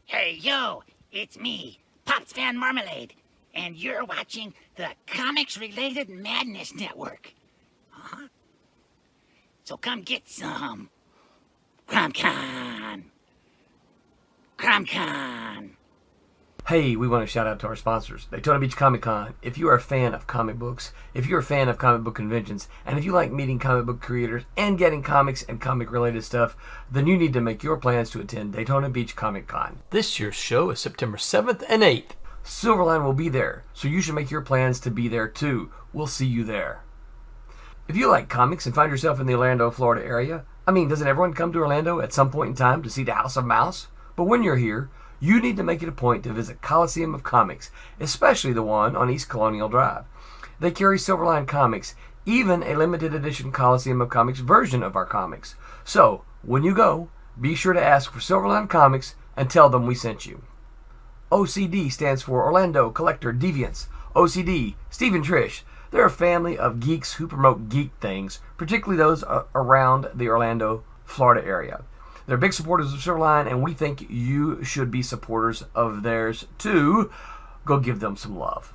Hey, yo, it's me, Pops Van Marmalade, and you're watching the Comics-Related Madness Network. Huh? So come get some. CromCon. CromCon. Hey, we want to shout out to our sponsors, Daytona Beach Comic Con. If you are a fan of comic books, if you're a fan of comic book conventions, and if you like meeting comic book creators and getting comics and comic-related stuff, then you need to make your plans to attend Daytona Beach Comic Con. This year's show is September 7th and 8th. Silverline will be there, so you should make your plans to be there too. We'll see you there. If you like comics and find yourself in the Orlando, Florida area, doesn't everyone come to Orlando at some point in time to see the House of Mouse? But when you're here, you need to make it a point to visit Coliseum of Comics, especially the one on East Colonial Drive. They carry Silverline comics, even a limited edition Coliseum of Comics version of our comics. So, when you go, be sure to ask for Silverline Comics and tell them we sent you. OCD stands for Orlando Collector Deviants. OCD, Steve and Trish, they're a family of geeks who promote geek things, particularly those around the Orlando, Florida area. They're big supporters of Silverline, and we think you should be supporters of theirs too. Go give them some love.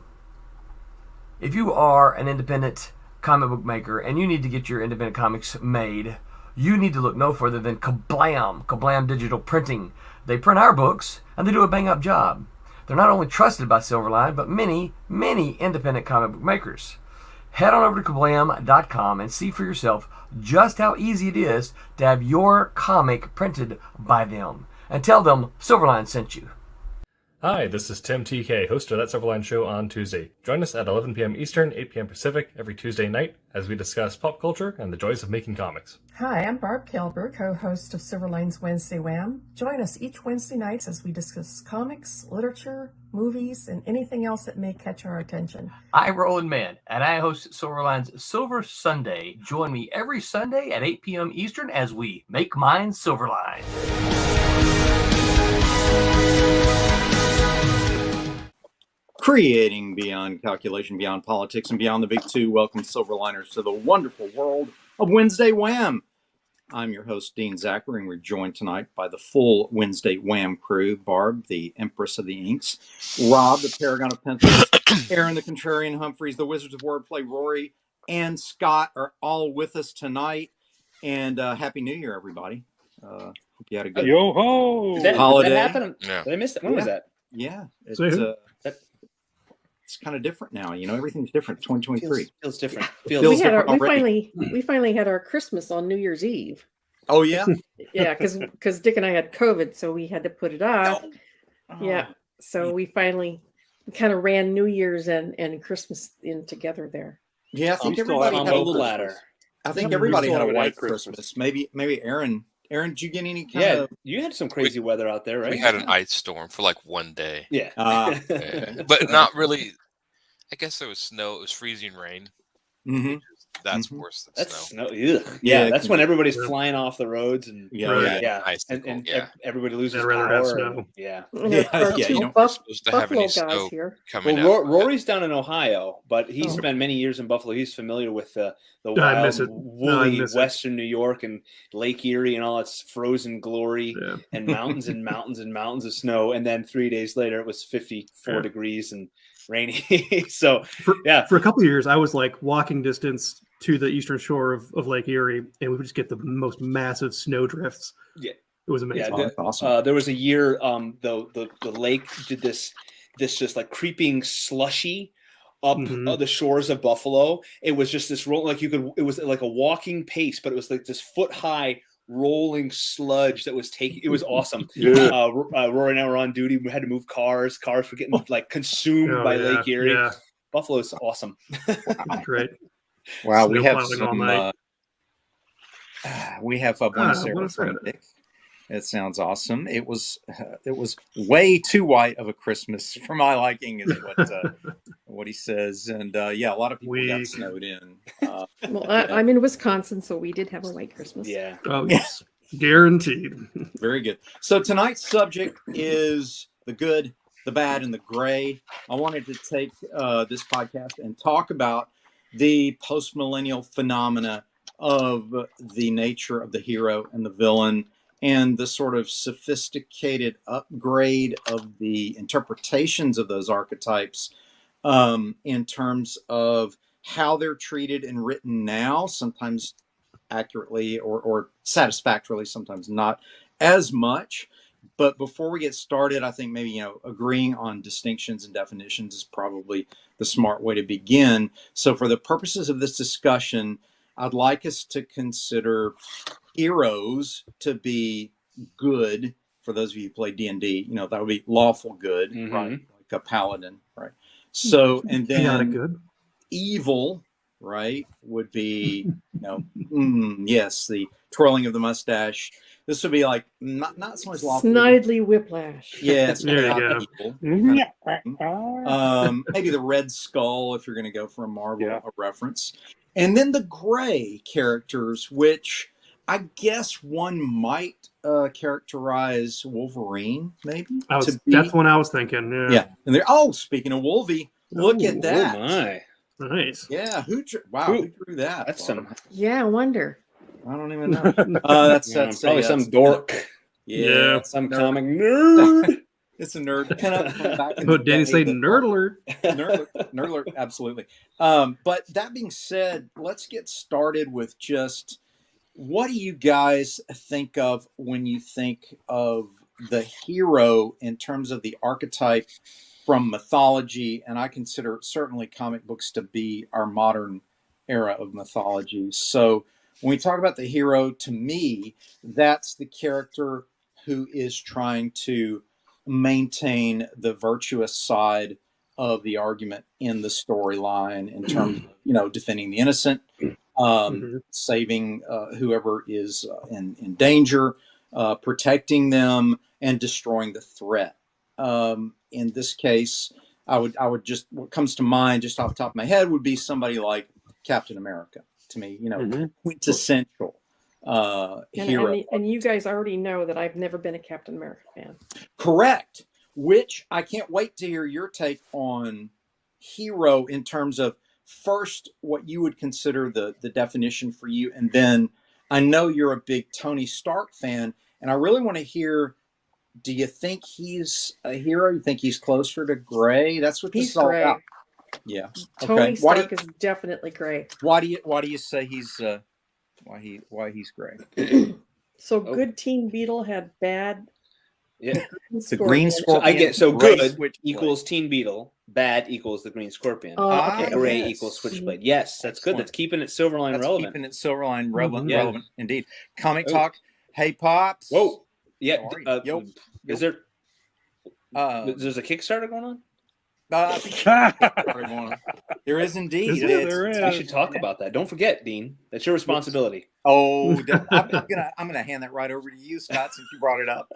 If you are an independent comic book maker and you need to get your independent comics made, you need to look no further than Kablam Digital Printing. They print our books, and they do a bang-up job. They're not only trusted by Silverline, but many independent comic book makers. Head on over to kablam.com and see for yourself just how easy it is to have your comic printed by them. And tell them Silverline sent you. Hi, this is Tim TK, host of That Silverline Show on Tuesday. Join us at 11 p.m. Eastern, 8 p.m. Pacific every Tuesday night as we discuss pop culture and the joys of making comics. Hi, I'm Barb Kilber, co-host of Silverline's Wednesday Wham. Join us each Wednesday nights as we discuss comics, literature, movies, and anything else that may catch our attention. I'm Roland Mann, and I host Silverline's Silver Sunday. Join me every Sunday at 8 p.m. Eastern as we make mine Silverline. Creating beyond calculation, beyond politics, and beyond the big two. Welcome, Silverliners, to the wonderful world of Wednesday Wham. I'm your host, Dean Zachary, and we're joined tonight by the full Wednesday Wham crew. Barb, the Empress of the Inks. Rob, the Paragon of Pencils. Aaron, the Contrarian Humphreys. The Wizards of Wordplay, Rory, and Scott are all with us tonight. And Happy New Year, everybody. Hope you had a good Yo-ho! holiday. Did that happen? Yeah. Did I miss that? When was that? Yeah. It's kind of different now. Everything's different. 2023 feels different. We finally had our Christmas on New Year's Eve. Oh yeah. Yeah, because Dick and I had COVID, so we had to put it off. Yeah, so we finally kind of ran New Year's and Christmas in together there. Yeah, I think everybody had a little ladder. I think everybody had a white Christmas. Maybe Aaron. Aaron, did you get any kind of? You had some crazy weather out there, right? We had an ice storm for like one day. Yeah. But not really. I guess there was snow. It was freezing rain. Mm-hmm. That's worse than snow. Yeah, that's when everybody's flying off the roads and everybody loses power. Snow. Supposed to have any snow coming out. Rory's down in Ohio, but he spent many years in Buffalo. He's familiar with the wild, woolly Western New York and Lake Erie and all its frozen glory and mountains and mountains and mountains of snow. And then 3 days later, it was 54 degrees and rainy. So for a couple of years I was like walking distance to the eastern shore of Lake Erie, and we would just get the most massive snow drifts. It was amazing. Awesome. There was a year the lake did this just like creeping slushy up the shores of Buffalo. It was just this roll, it was like a walking pace, but it was like this foot high rolling sludge that was taking. It was awesome. Rory and I were on duty. We had to move cars. Cars were getting like consumed by Lake Erie. Buffalo's awesome. Great. Wow, we have some. We have Buenos Aires. It sounds awesome. It was way too white of a Christmas for my liking, is what he says. And a lot of people got snowed in. Well, I'm in Wisconsin, so we did have a white Christmas. Yeah. Oh yes, guaranteed. Very good. So tonight's subject is the good, the bad, and the gray. I wanted to take this podcast and talk about the post-millennial phenomena of the nature of the hero and the villain, and the sort of sophisticated upgrade of the interpretations of those archetypes in terms of how they're treated and written now, sometimes accurately or satisfactorily, sometimes not as much. But before we get started, I think maybe, agreeing on distinctions and definitions is probably the smart way to begin. So for the purposes of this discussion, I'd like us to consider heroes to be good. For those of you who play D&D, that would be lawful good, right? Like a paladin, right? So, and then good. evil, right, would be, yes, the twirling of the mustache. This would be like not so much lawful. Snidely whiplash. Yeah, it's There you not go. evil. Maybe the Red Skull, if you're going to go for a Marvel reference. And then the gray characters, which I guess one might characterize Wolverine, maybe. That's what I was thinking. Yeah. And speaking of Wolvie, look at that. Oh my. Nice. Yeah. Who drew that? That's some. Yeah, I wonder. I don't even know. That's probably some dork. Yeah. Some comic nerd. It's a nerd pinup from back in Oh, the did he day say that- nerd alert? Nerd alert, absolutely. But that being said, let's get started with just what do you guys think of when you think of the hero in terms of the archetype from mythology? And I consider certainly comic books to be our modern era of mythology. So when we talk about the hero, to me, that's the character who is trying to maintain the virtuous side of the argument in the storyline in terms of, defending the innocent, saving whoever is in danger, protecting them, and destroying the threat. In this case, I would just, what comes to mind just off the top of my head would be somebody like Captain America. To me, quintessential hero. And you guys already know that I've never been a Captain America fan. Correct. Which I can't wait to hear your take on hero in terms of first what you would consider the definition for you, and then I know you're a big Tony Stark fan, and I really want to hear. Do you think he's a hero? You think he's closer to Gray? That's what this is all about. Yeah. Tony Stark is definitely gray. Why do you say he's why he's gray? So good Teen Beetle had bad. Yeah. The Green Scorpion. I get Gray good Switchblade equals Teen Beetle. Bad equals the Green Scorpion. Okay. Gray yes. equals Switchblade. Yes, that's Excellent. good. That's keeping it Silverline That's relevant. keeping it Silverline relevant. Yeah. Relevant indeed. Comic Talk. Hey Pops. Whoa. Yeah. How are you? Is there? Yo. There's a Kickstarter going on. I think there is indeed. There is. We should talk about that. Don't forget, Dean. That's your responsibility. Oh, I'm gonna hand that right over to you, Scott, since you brought it up.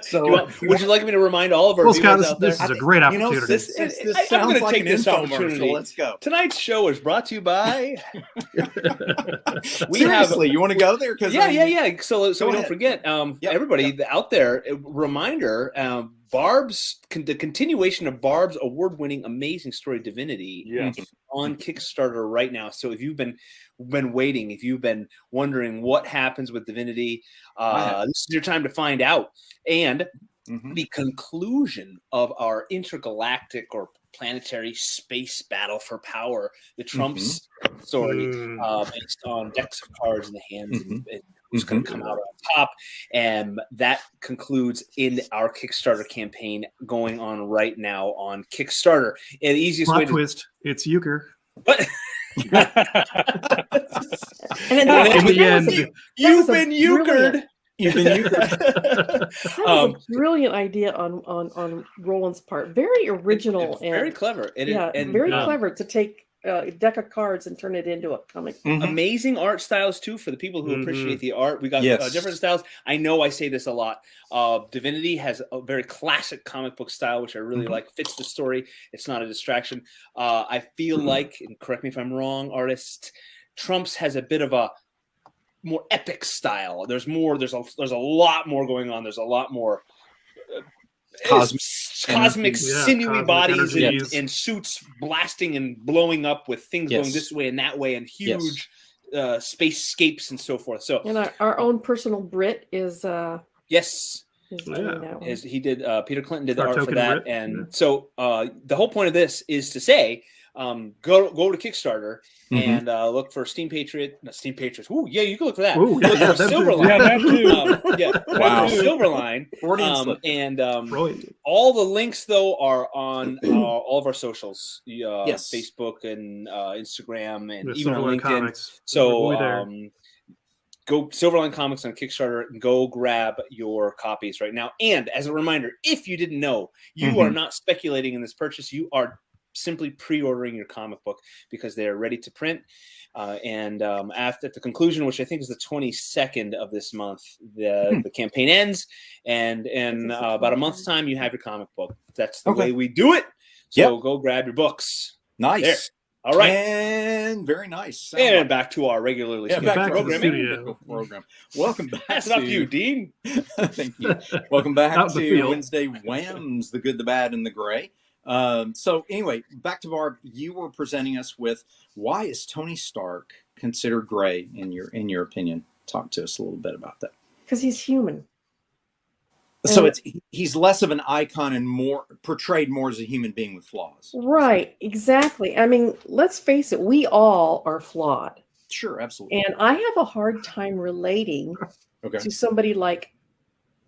So, Would you like me to remind all of our Well, viewers Scott, out there? this is a great opportunity. This this I'm sounds gonna like take an this infomercial. opportunity. Let's go. Tonight's show is brought to you by. Seriously, you want to go there? Because Yeah. So we don't ahead. forget, everybody out there. Reminder: the continuation of Barb's award-winning amazing story Divinity is on Kickstarter right now. So if you've been waiting, if you've been wondering what happens with Divinity, this is your time to find out. And the conclusion of our intergalactic or planetary space battle for power, the Trump's story, based on decks of cards in the hands and who's going to come out on top. And that concludes in our Kickstarter campaign going on right now on Kickstarter. And the easiest way Plot to twist. It's euchre. But And In the end, you've been euchred. You've been That was a brilliant idea on Roland's part. Very original It's and very clever. very clever to take a deck of cards and turn it into a comic. Amazing art styles too for the people who appreciate the art. We got different styles. I know I say this a lot. Divinity has a very classic comic book style, which I really like. Fits the story. It's not a distraction. I feel like, and correct me if I'm wrong, artist, Trump's has a bit of a more epic style. There's a lot more going on. There's a lot more cosmic sinewy bodies and suits blasting and blowing up with things going this way and that way and huge spacescapes and so forth. So And our own personal Brit is yes, doing that one. he did. Peter Clinton did the Our art for token that, Brit, and yeah. so the whole point of this is to say, go to Kickstarter and look for Steam Patriots. Ooh, yeah, you can look for that. Ooh, Look yeah, for them too. Silverline. Yeah, that too. Wow. Look for Silverline. Freudian slip. And Right. all the links though are on all of our socials, Yes. Facebook and Instagram, and The even on Silverline LinkedIn. Comics. So We'll be there. go Silverline Comics on Kickstarter and go grab your copies right now. And as a reminder, if you didn't know, you are not speculating in this purchase. You are simply pre-ordering your comic book because they are ready to print. And after the conclusion, which I think is the 22nd of this month, the campaign ends, and in about a month's time, you have your comic book. That's the way we do it. So go grab your books. Nice. There. All right. And very nice. And back to our regularly back scheduled to the programming. program. Welcome back. That's not you, Dean. Thank you. Welcome back Out in the to field. Wednesday Whams, the good, the bad, and the gray. So anyway, back to Barb. You were presenting us with why is Tony Stark considered gray in your opinion? Talk to us a little bit about that. Because he's human. So And- he's less of an icon and more portrayed more as a human being with flaws. Right, exactly. I mean, let's face it, we all are flawed. Sure, absolutely. And I have a hard time relating Okay. to somebody like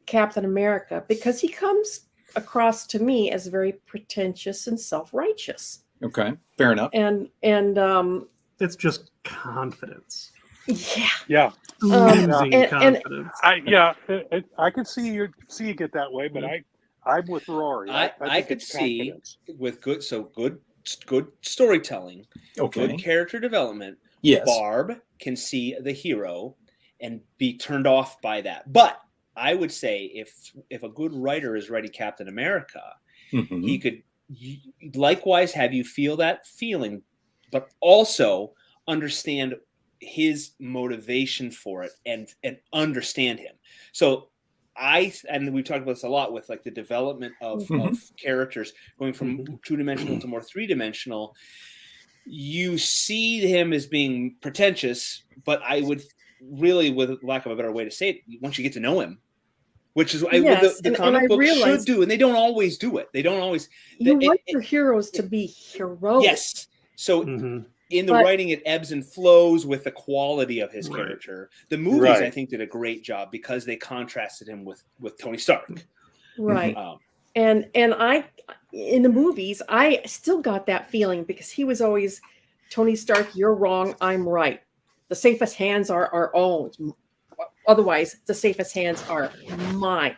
Captain America because he comes across to me as very pretentious and self-righteous. Okay. Fair enough. And It's just confidence. yeah. Yeah, Losing and- confidence. I could see you get that way, but I'm with Rory. I think could it's see confidence. with good storytelling, Okay. good character development. Yes. Barb can see the hero and be turned off by that. But I would say if a good writer is writing Captain America, Mhm. he could likewise have you feel that feeling, but also understand his motivation for it and understand him. So and we've talked about this a lot with like the development of characters going from two-dimensional to more three-dimensional. You see him as being pretentious, but I would really, with lack of a better way to say it, once you get to know him, which is what Yes, the and comic I book should realized- do, and they don't always do it. They don't always. You it- want it- your heroes to be heroic. Yes. So Mhm. in the But- writing, it ebbs and flows with the quality of his Right. character. The movies, Right. I think, did a great job because they contrasted him with Tony Stark. Right. Um, And I in the movies, I still got that feeling because he was always Tony Stark, you're wrong, I'm right. The safest hands are our own. Otherwise, the safest hands are mine.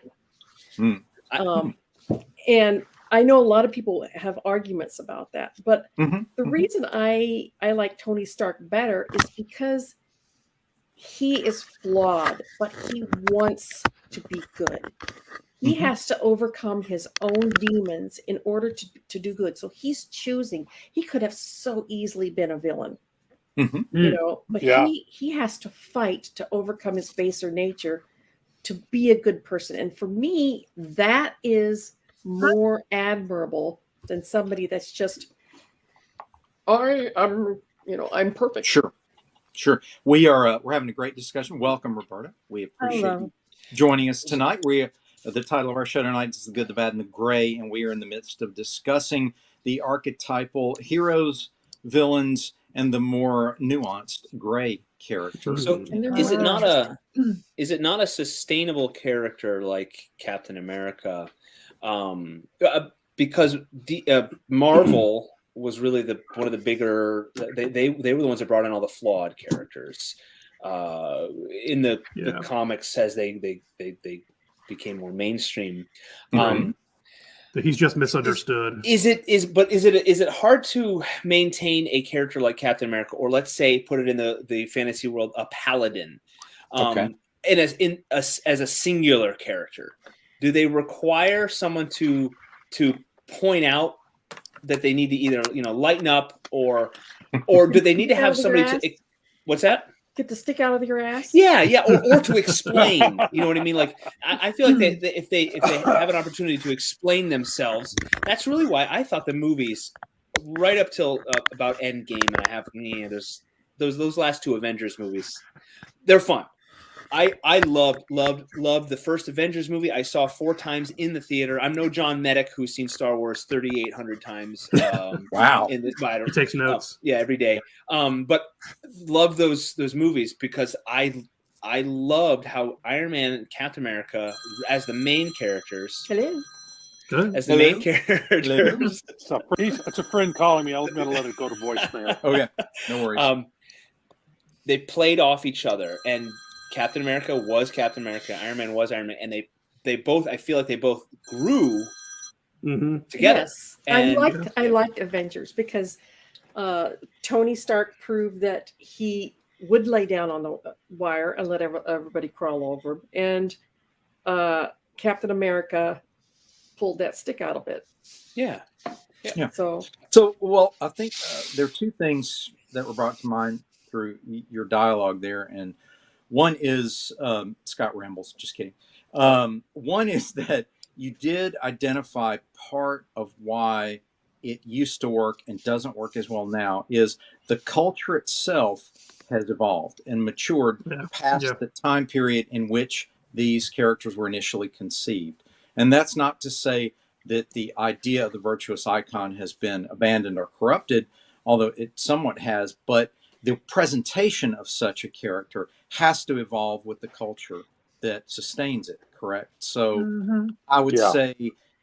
And I know a lot of people have arguments about that, but the reason I like Tony Stark better is because he is flawed, but he wants to be good. He has to overcome his own demons in order to do good. So he's choosing. He could have so easily been a villain, you know, but Yeah. he has to fight to overcome his baser nature to be a good person. And for me, that is more admirable than somebody that's just I'm perfect. Sure. We're having a great discussion. Welcome, Roberta. We appreciate Hello. you joining us tonight. The title of our show tonight is The Good, the Bad, and the Gray, and we are in the midst of discussing the archetypal heroes, villains, and the more nuanced gray characters. So And they're is it more not a sustainable character like Captain America? Because Marvel was really one of the bigger. They were the ones that brought in all the flawed characters in the comics as they became more mainstream. He's just misunderstood. Is it hard to maintain a character like Captain America, or let's say put it in the fantasy world, a paladin, and as a singular character? Do they require someone to point out that they need to either lighten up, or do they need to have somebody to? What's that? Get the stick out of your ass. Yeah, or to explain. You know what I mean? Like I feel like if they have an opportunity to explain themselves, that's really why I thought the movies, right up till about Endgame, and those last two Avengers movies. They're fun. I loved the first Avengers movie. I saw 4 times in the theater. I'm no John Medic who's seen Star Wars 3,800 times. Wow. He takes notes. yeah, every day. But love those movies because I loved how Iron Man and Captain America as the main characters. Hello. Good. As the main characters. It's a friend calling me. I'm going to let it go to voicemail. Okay, no worries. They played off each other, and Captain America was Captain America, Iron Man was Iron Man, and they both, I feel like they both grew together. Yes, And I liked Avengers because Tony Stark proved that he would lay down on the wire and let everybody crawl over him, and Captain America pulled that stick out of it. Yeah. So well, I think there are two things that were brought to mind through your dialogue there, and one is Scott rambles. Just kidding. One is that you did identify part of why it used to work and doesn't work as well now is the culture itself has evolved and matured past the time period in which these characters were initially conceived. And that's not to say that the idea of the virtuous icon has been abandoned or corrupted, although it somewhat has, but the presentation of such a character has to evolve with the culture that sustains it, correct? So I would say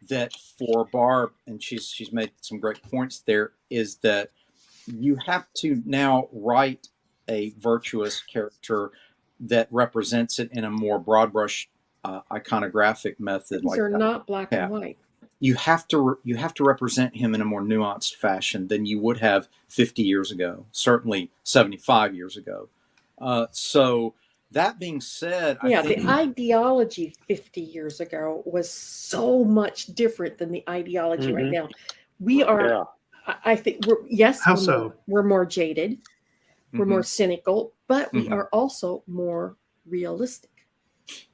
that for Barb, and she's made some great points there, is that you have to now write a virtuous character that represents it in a more broad brush iconographic method. these are not black and white. You have to represent him in a more nuanced fashion than you would have 50 years ago, certainly 75 years ago. So that being said, I think the ideology 50 years ago was so much different than the ideology right now. We are, I think, we're more jaded, we're more cynical, but we are also more realistic.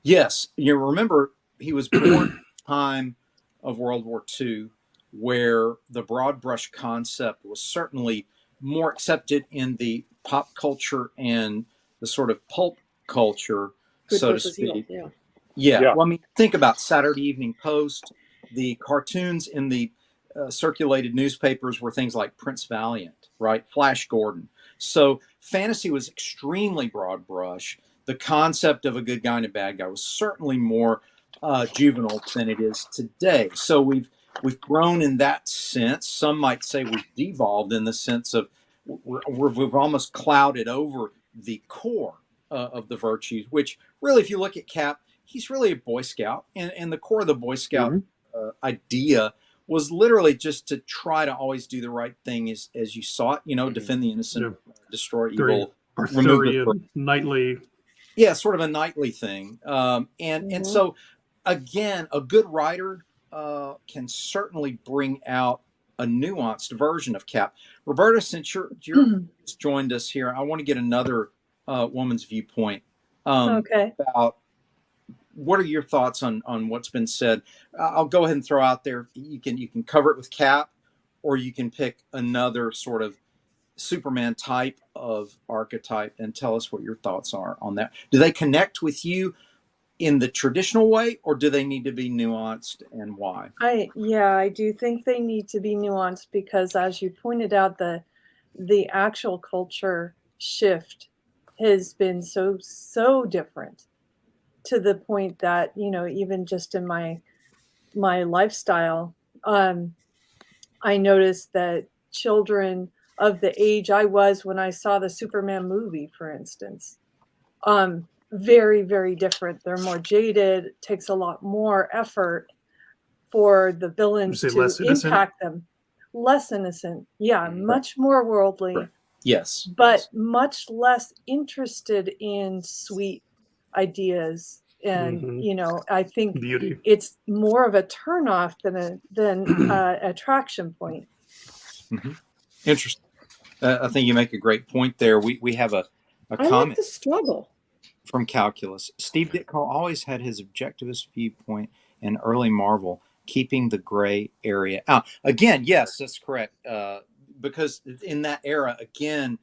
Yes, you remember he was born at the time of World War II, where the broad brush concept was certainly more accepted in the pop culture and the sort of pulp culture, so to speak. Well, I mean, think about Saturday Evening Post. The cartoons in the circulated newspapers were things like Prince Valiant, right? Flash Gordon. So fantasy was extremely broad brush. The concept of a good guy and a bad guy was certainly more juvenile than it is today. So we've grown in that sense. Some might say we've devolved in the sense of we've almost clouded over the core of the virtues, which really, if you look at Cap, he's really a Boy Scout. And the core of the Boy Scout idea was literally just to try to always do the right thing as you saw it, defend the innocent, destroy evil, Arthurian, knightly. Yeah, sort of a knightly thing. And so, again, a good writer can certainly bring out a nuanced version of Cap. Roberta, since you're joined us here, I want to get another woman's viewpoint about what are your thoughts on what's been said. I'll go ahead and throw out there, you can cover it with Cap, or you can pick another sort of Superman type of archetype and tell us what your thoughts are on that. Do they connect with you in the traditional way, or do they need to be nuanced, and why? I do think they need to be nuanced because, as you pointed out, the actual culture shift has been so different, to the point that, even just in my lifestyle, I noticed that children of the age I was when I saw the Superman movie, for instance, very, very different. They're more jaded. It takes a lot more effort for the villains to impact them. Less innocent. Yeah, much more worldly. Right. Yes. But much less interested in sweet ideas. And, I think beauty. It's more of a turnoff than attraction point. Interesting. I think you make a great point there. We have a comment. I like the struggle. From Calculus. Steve Ditko always had his objectivist viewpoint in early Marvel, keeping the gray area out. Again, yes, that's correct. Because in that era, again,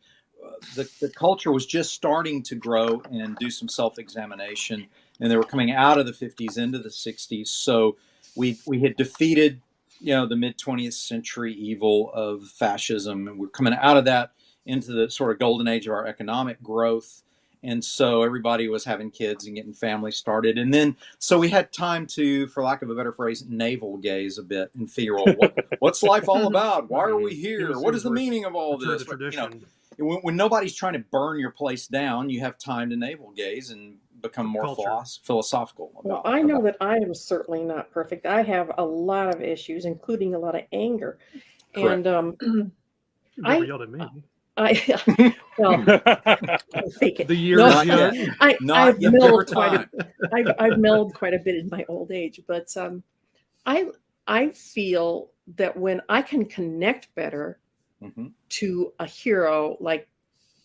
the culture was just starting to grow and do some self-examination, and they were coming out of the 50s into the 60s. So we had defeated, the mid 20th century evil of fascism, and we're coming out of that into the sort of golden age of our economic growth. And so everybody was having kids and getting families started. And then, so we had time to, for lack of a better phrase, navel gaze a bit and figure out what's life all about? Why are we here? What is the meaning of all this? But, when nobody's trying to burn your place down, you have time to navel gaze and become more philosophical about. Well, I know that I am certainly not perfect. I have a lot of issues, including a lot of anger. Correct. And You never yelled at me. Well, I'll fake it. The year No, is young. I've mellowed I've mellowed quite a bit in my old age, but I feel that when I can connect better to a hero like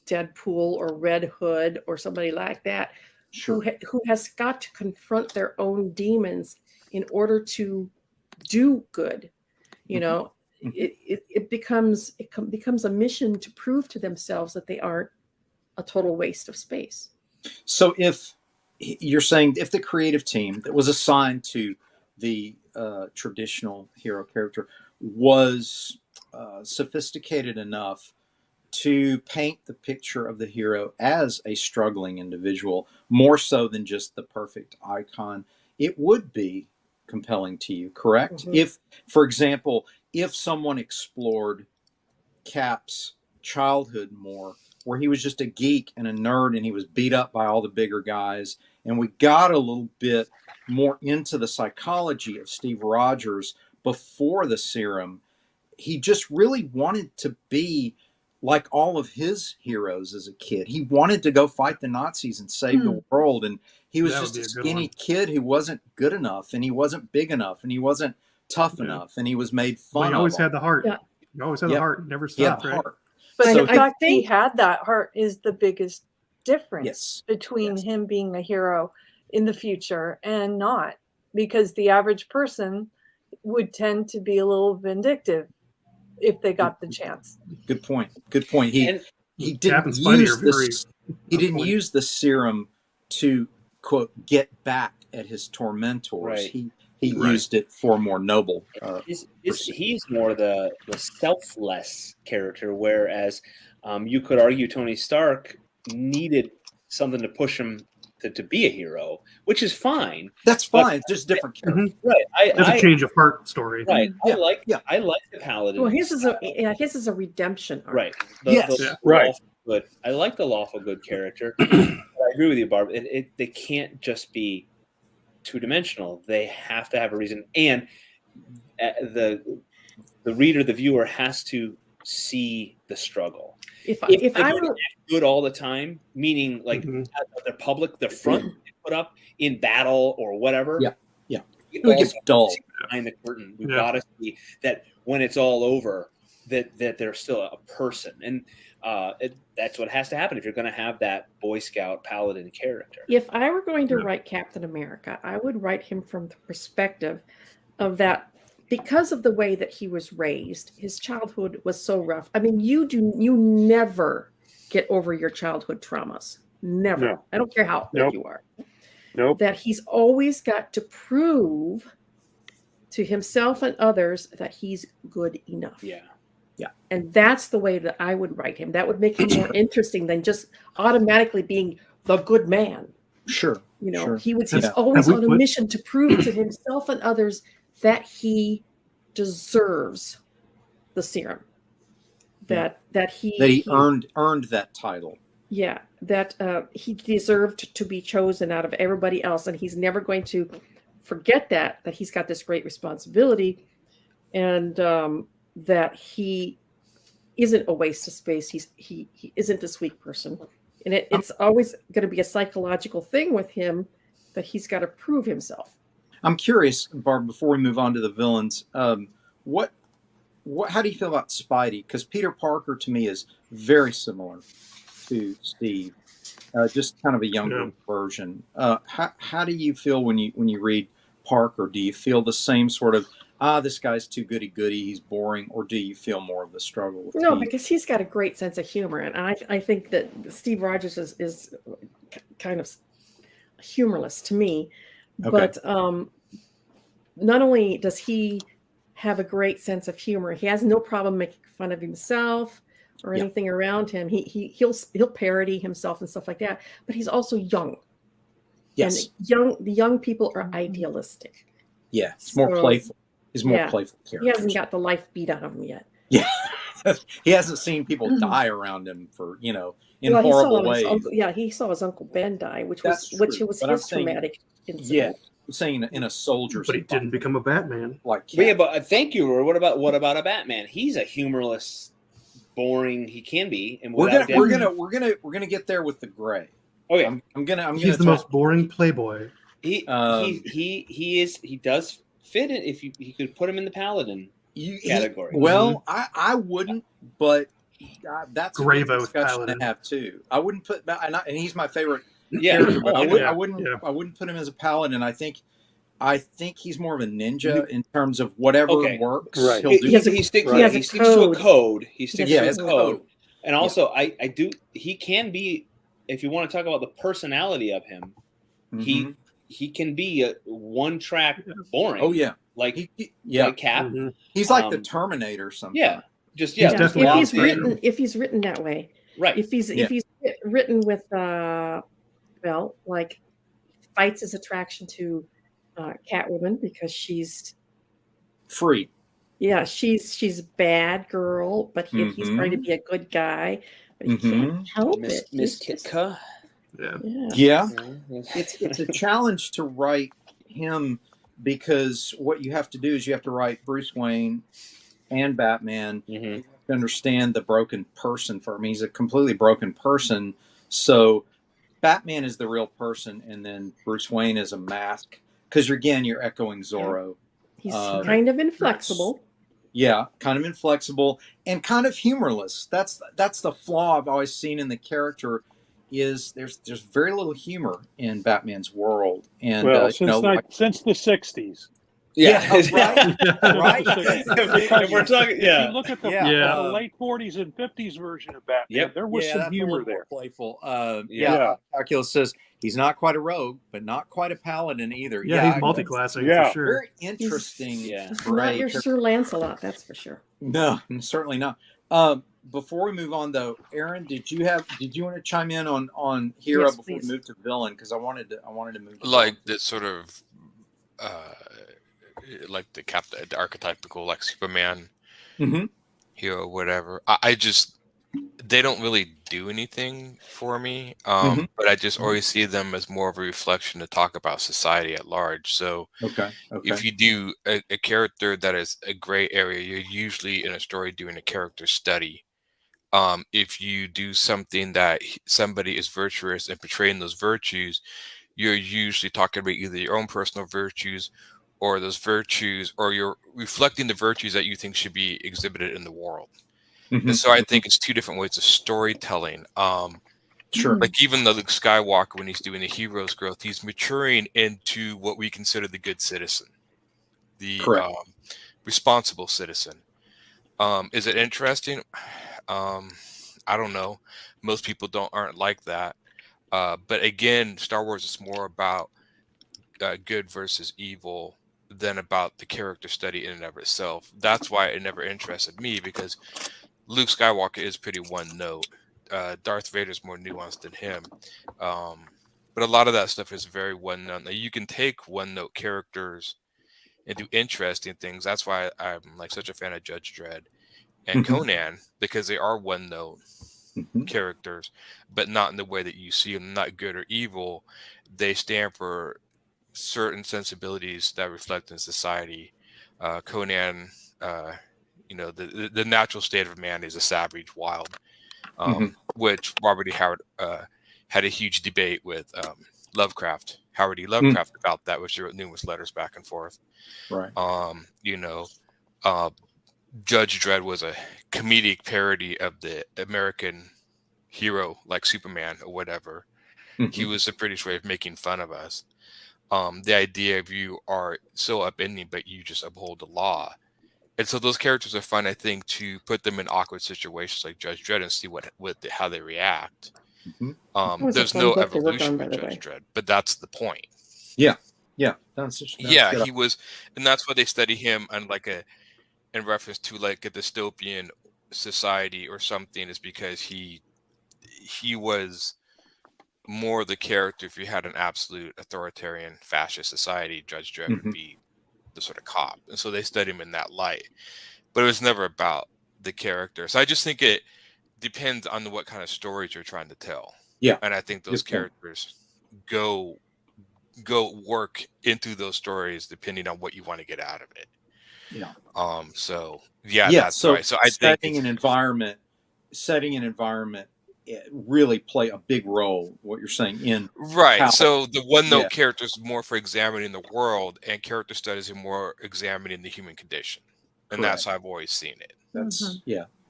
Deadpool or Red Hood or somebody like that, who has got to confront their own demons in order to do good, it becomes a mission to prove to themselves that they aren't a total waste of space. So if you're saying, if the creative team that was assigned to the traditional hero character was sophisticated enough to paint the picture of the hero as a struggling individual, more so than just the perfect icon, it would be compelling to you, correct? If, for example, if someone explored Cap's childhood more, where he was just a geek and a nerd and he was beat up by all the bigger guys, and we got a little bit more into the psychology of Steve Rogers before the serum, he just really wanted to be like all of his heroes as a kid. He wanted to go fight the Nazis and save the world, and he was just a skinny kid who wasn't good enough, and he wasn't big enough, and he wasn't tough enough, and he was made fun of. He always had the heart. You always had the heart. Never stopped, right? But So the fact he had that heart is the biggest difference between him being a hero in the future and not, because the average person would tend to be a little vindictive if they got the chance. Good point. He didn't use the serum to, quote, get back at his tormentors. Right. He used it for more noble. He's more the selfless character, whereas you could argue Tony Stark needed something to push him to be a hero, which is fine. That's fine. It's just different character. Right. It's a change of heart story. Right. I like the Paladin. Well, his is a redemption arc. Right. Right. Good. I like the lawful good character. But I agree with you, Barb. They can't just be two-dimensional. They have to have a reason, and the reader, the viewer, has to see the struggle. If I were good all the time, meaning like the public, the front they put up in battle or whatever. It gets dull behind the curtain. We've got to see that when it's all over, that they're still a person, and that's what has to happen if you're going to have that Boy Scout Paladin character. If I were going to write Captain America, I would write him from the perspective of that. Because of the way that he was raised, his childhood was so rough. I mean, you never get over your childhood traumas. Never. No. I don't care how old you are. Nope. That he's always got to prove to himself and others that he's good enough. Yeah. And that's the way that I would write him. That would make him more interesting than just automatically being the good man. Sure. He's always on a mission to prove to himself and others that he deserves the serum, that he earned that title. Yeah, that he deserved to be chosen out of everybody else, and he's never going to forget that he's got this great responsibility, and that he isn't a waste of space. He isn't this weak person, and it's always going to be a psychological thing with him that he's got to prove himself. I'm curious, Barb, before we move on to the villains, how do you feel about Spidey? Because Peter Parker to me is very similar to Steve, just kind of a younger version. How do you feel when you read Parker? Do you feel the same sort of this guy's too goody-goody, he's boring, or do you feel more of the struggle with No, Pete? because he's got a great sense of humor, and I think that Steve Rogers is kind of humorless to me. Okay. But not only does he have a great sense of humor, he has no problem making fun of himself or Yeah. anything around him. He'll parody himself and stuff like that. But he's also young. Yes. And the young people are idealistic. Yeah, it's more playful. He's more playful character. He hasn't got the life beat out of him yet. Yeah. He hasn't seen people die around him for, in Well, horrible ways. He saw his Uncle Ben die, which was But I'm his saying- traumatic incident. Yeah, I'm saying in a soldier's But he didn't become a Batman. like But yeah, but thank you. Or what about a Batman? He's a humorless, boring. He can be, and we're without gonna get there with the gray. Oh yeah, I'm gonna. He's the most boring playboy. He does fit in. If he could put him in the Paladin category. Well, I wouldn't, but that's a Grave good Oath discussion Paladin. to have too. I wouldn't put, and he's my favorite Yeah. character, but Oh, I wouldn't put him as a paladin. I think he's more of a ninja in terms of whatever works. Right. He'll do. He sticks to a code. He sticks to a code. And also, he can be, if you want to talk about the personality of him, Mhm. he can be a one-track boring. Oh yeah, like Cap. Mm-hmm. He's like the Terminator. Sometimes. Yeah, just He's definitely If he's written that way, right? If he's written with like fights his attraction to Catwoman because she's free. Yeah, she's a bad girl, but he's trying to be a good guy, but he can't help it. Miss Kitka. Yeah. It's a challenge to write him because what you have to do is you have to write Bruce Wayne and Batman. You have to understand the broken person for him. He's a completely broken person. So Batman is the real person, and then Bruce Wayne is a mask. Because you're echoing Zorro. He's kind of inflexible. Yeah, kind of inflexible and kind of humorless. That's the flaw I've always seen in the character. Is there's very little humor in Batman's world, and since the '60s. Yeah, right. If we're talking, If you look at the late '40s and '50s version of Batman, there was some humor there. Playful. Oculus says he's not quite a rogue, but not quite a paladin either. Yeah, he's multi-classing for sure. Very interesting. He's not your Sir Lancelot, that's for sure. No, certainly not. Before we move on, though, Aaron, did you want to chime in on hero before we move to villain? Because I wanted to move like the sort of like the archetypical like Superman hero, whatever. I just they don't really do anything for me, but I just always see them as more of a reflection to talk about society at large. So if you do a character that is a gray area, you're usually in a story doing a character study. If you do something that somebody is virtuous and portraying those virtues, you're usually talking about either your own personal virtues or those virtues, or you're reflecting the virtues that you think should be exhibited in the world. And so I think it's two different ways of storytelling. Sure. Like even though Luke Skywalker, when he's doing the hero's growth, he's maturing into what we consider the good citizen, the responsible citizen. Is it interesting? I don't know. Most people aren't like that. But again, Star Wars is more about good versus evil than about the character study in and of itself. That's why it never interested me, because Luke Skywalker is pretty one note. Darth Vader is more nuanced than him. But a lot of that stuff is very one note. Now, you can take one note characters and do interesting things. That's why I'm like such a fan of Judge Dredd and Conan, because they are one note characters, but not in the way that you see them, not good or evil. They stand for certain sensibilities that reflect in society. Conan, the natural state of man is a savage wild, which Robert E. Howard had a huge debate with Lovecraft, Howard E. Lovecraft about that, which he wrote numerous letters back and forth. Right. Judge Dredd was a comedic parody of the American hero like Superman or whatever. He was the British way of making fun of us. the idea of you are so upending, but you just uphold the law. And so those characters are fun, I think, to put them in awkward situations like Judge Dredd and see how they react. was a There's fun no book to work evolution on, by with the Judge way. Dredd, but that's the point. Yeah. He was, and that's why they study him on in reference to like a dystopian society or something, is because he was more the character. If you had an absolute authoritarian fascist society, Judge Dredd would be the sort of cop, and so they study him in that light. But it was never about the character. So I just think it depends on what kind of stories you're trying to tell. Yeah, and I think those characters go work into those stories depending on what you want to get out of it. Yeah. So that's right. So I think setting an environment really play a big role. What you're saying in right. So the one note character is more for examining the world, and character studies are more examining the human condition, and that's how I've always seen it. That's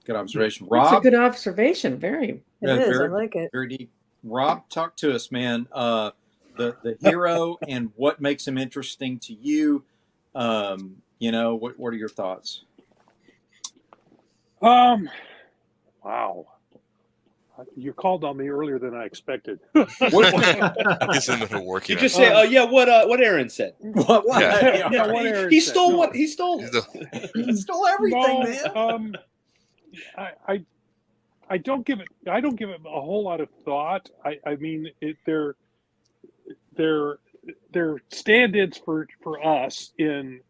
good observation. Rob, that's a good observation. Very. It is. I like it. Very deep. Rob, talk to us, man. The hero and what makes him interesting to you. What are your thoughts? Wow. You called on me earlier than I expected. He's in the middle of working. You just say, what Aaron said. What Aaron he said. stole No. what he stole. He stole everything, man. I don't give it a whole lot of thought. I mean, they're stand-ins for us in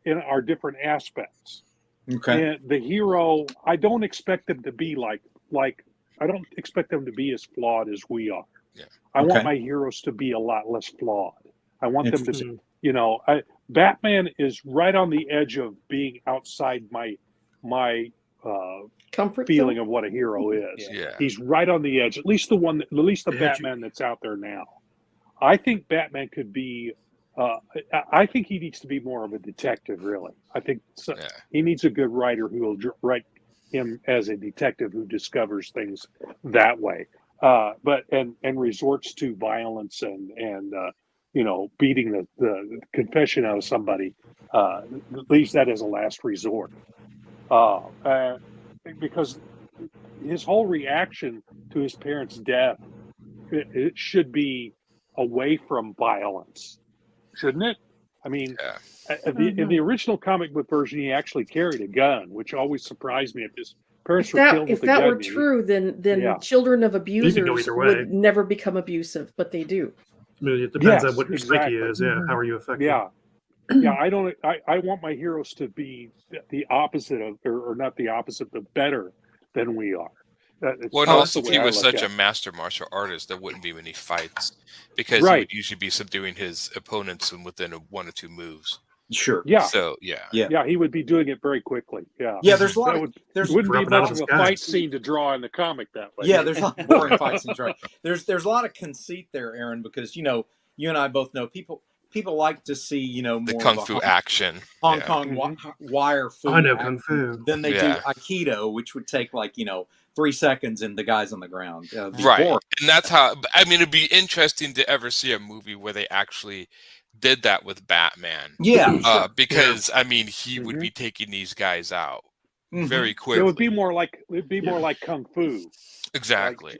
our different aspects. Okay. And the hero, I don't expect them to be like I don't expect them to be as flawed as we are. Yeah. I want my heroes to be a lot less flawed. I want them to be, Batman is right on the edge of being outside my comfort feeling zone? of what a hero is. Yeah. He's right on the edge. At least the Batman that's out there now. I think Batman could be. I think he needs to be more of a detective. Really, I think he needs a good writer who will write him as a detective who discovers things that way. But resorts to violence and beating the confession out of somebody, leaves that as a last resort. Because his whole reaction to his parents' death, it should be away from violence, shouldn't it? I mean, in the original comic book version, he actually carried a gun, which always surprised me. If his parents were killed with a gun, were true, then children of abusers would never become abusive, but they do. I mean, it depends on what your psyche is. Yeah, how are you affected? Yeah. I want my heroes to be the opposite of, or not the opposite, but better than we are. Well, and also, if he was such a master martial artist, there wouldn't be many fights because he would usually be subduing his opponents within 1 or 2 moves. Sure. Yeah. So he would be doing it very quickly. Yeah. Yeah. There's a lot. There wouldn't be much of a fight scene to draw in the comic that way. Yeah. There's a lot of boring fight scenes. Right. There's a lot of conceit there, Aaron, because you and I both know people like to see more the kung fu action, Hong Kong wire fu. I know kung fu. Then they do aikido, which would take 3 seconds, and the guy's on the ground. Right. Boring. And that's how. I mean, it'd be interesting to ever see a movie where they actually did that with Batman. Yeah. Because I mean, he would be taking these guys out very quickly. It would be more like kung fu. Exactly.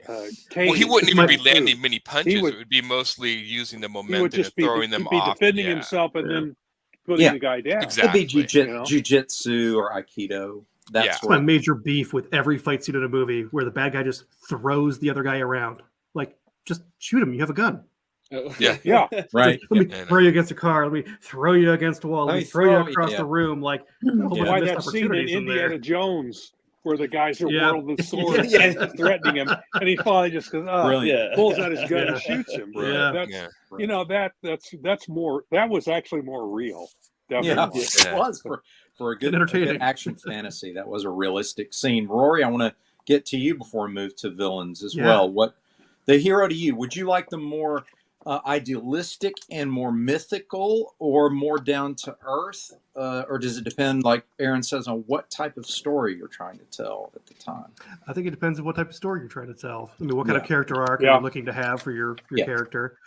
He wouldn't even be landing many punches. It would be mostly using the momentum and throwing them off. Defending himself and then putting the guy down. Exactly. It'd be jiu-jitsu or aikido. That's my major beef with every fight scene in a movie where the bad guy just throws the other guy around. Like, just shoot him. You have a gun. Yeah. Right. Let me throw you against a car. Let me throw you against a wall. Let me throw you across the room. Like, why that scene in Indiana Jones where the guys are whirled with swords threatening him, and he finally just goes, pulls out his gun and shoots him. That's more. That was actually more real. Definitely. Yeah, it was for a good action fantasy. That was a realistic scene. Rory, I want to get to you before we move to villains as well. What the hero to you? Would you like the more idealistic and more mythical, or more down to earth, or does it depend, like Aaron says, on what type of story you're trying to tell at the time? I think it depends on what type of story you're trying to tell. I mean, what kind of character arc are you looking to have for your character?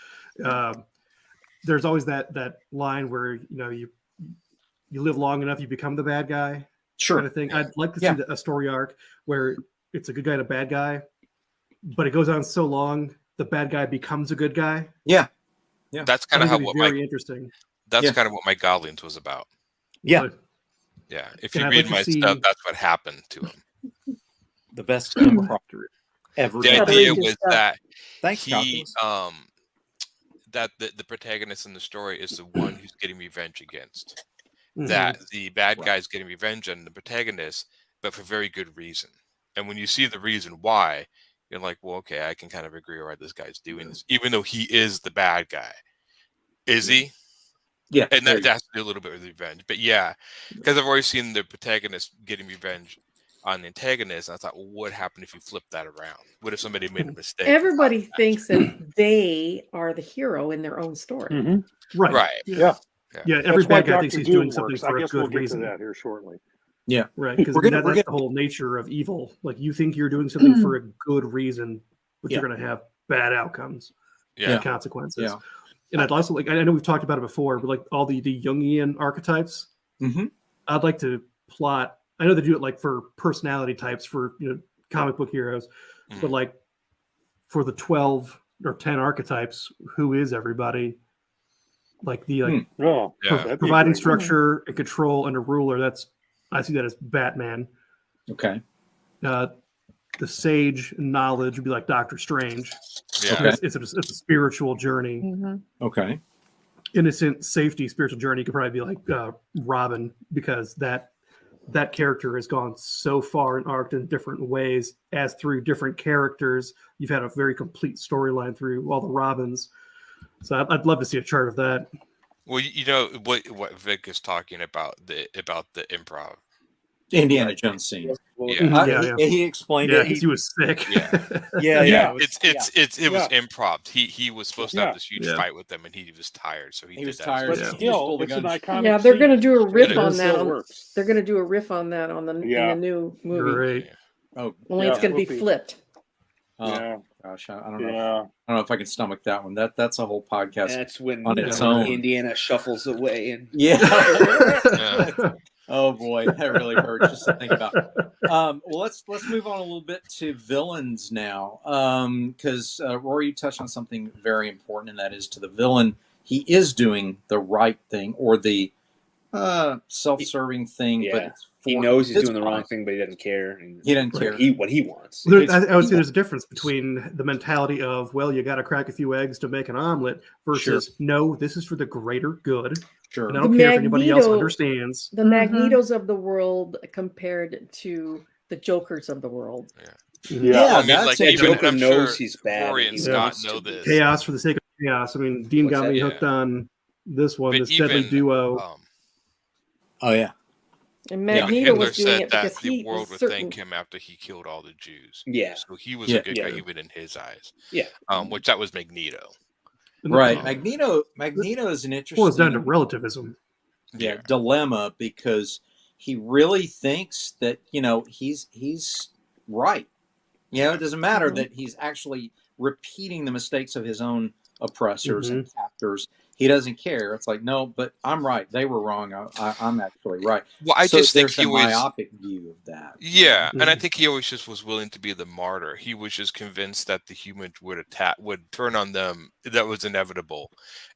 there's always that line where you live long enough, you become the bad guy, kind of thing. I'd like to see a story arc where it's a good guy and a bad guy, but it goes on so long, the bad guy becomes a good guy. Yeah. That's kind of interesting. That's kind of what Mike Godlins was about. Yeah. Yeah. If you read my stuff, that's what happened to him. The best improv ever. The idea was that he that the protagonist in the story is the one who's getting revenge against. That the bad guy's getting revenge on the protagonist, but for very good reason. And when you see the reason why, you're like, well, okay, I can kind of agree why this guy's doing this, even though he is the bad guy. Is he? Yeah. And that has to do a little bit with revenge. But yeah, because I've always seen the protagonist getting revenge on the antagonist. And I thought, well, what happened if you flip that around? What if somebody made a mistake? Everybody thinks that they are the hero in their own story. Mm-hmm. Right. Yeah. Every bad guy thinks he's doing something for a good reason. To that here shortly. Yeah, right. Because that's the whole nature of evil. Like, you think you're doing something for a good reason, but you're going to have bad outcomes and consequences. Yeah. And I'd also I know we've talked about it before, but like all the Jungian archetypes, I'd like to plot. I know they do it like for personality types for comic book heroes, but like for the 12 or 10 archetypes, who is everybody? Like the providing structure and control and a ruler. I see that as Batman. Okay. The sage knowledge would be like Doctor Strange. Yeah. Okay. It's a spiritual journey. Okay. Innocent safety spiritual journey could probably be like Robin, because that character has gone so far and arced in different ways, as through different characters you've had a very complete storyline through all the Robins. So I'd love to see a chart of that. Well, you know what Vic is talking about the improv, Indiana Jones scene. He explained it. He was sick. Yeah. It was improv. He was supposed to have this huge fight with them, and he was tired, so he was tired. But still, it's an iconic. Yeah, they're going to do a riff scene. on that. They're going to do a riff on that in the new movie. Great. Only it's going to be flipped. Gosh, I don't know. I don't know if I can stomach that one. That's a whole podcast. That's when on its own. Indiana shuffles away and Oh boy, that really hurts just to think about. Well, let's move on a little bit to villains now, because Rory, you touched on something very important, and that is, to the villain, he is doing the right thing or the self-serving thing, but he knows he's doing the wrong thing, but he doesn't care. He doesn't care what he wants. I would say there's a difference between the mentality of, well, you got to crack a few eggs to make an omelet, versus no, this is for the greater good. Sure. And I don't care if anybody else understands. The Magnetos of the world compared to the Jokers of the world. I mean, like, even Joker knows he's bad. Rory and Scott know this. Chaos for the sake of chaos. I mean, Dean got me hooked on this one, this deadly duo. And Magneto was doing it because the world would thank him after he killed all the Jews. Yeah. So he was a good guy even in his eyes. Yeah. Which that was Magneto. Right. Magneto is an interesting. Well, it's down to relativism. Dilemma, because he really thinks that he's right. It doesn't matter that he's actually repeating the mistakes of his own oppressors and captors. He doesn't care. It's like, no, but I'm right. They were wrong. I'm actually right. Well, I just think he was myopic view of that. Yeah, and I think he always just was willing to be the martyr. He was just convinced that the humans would turn on them. That was inevitable,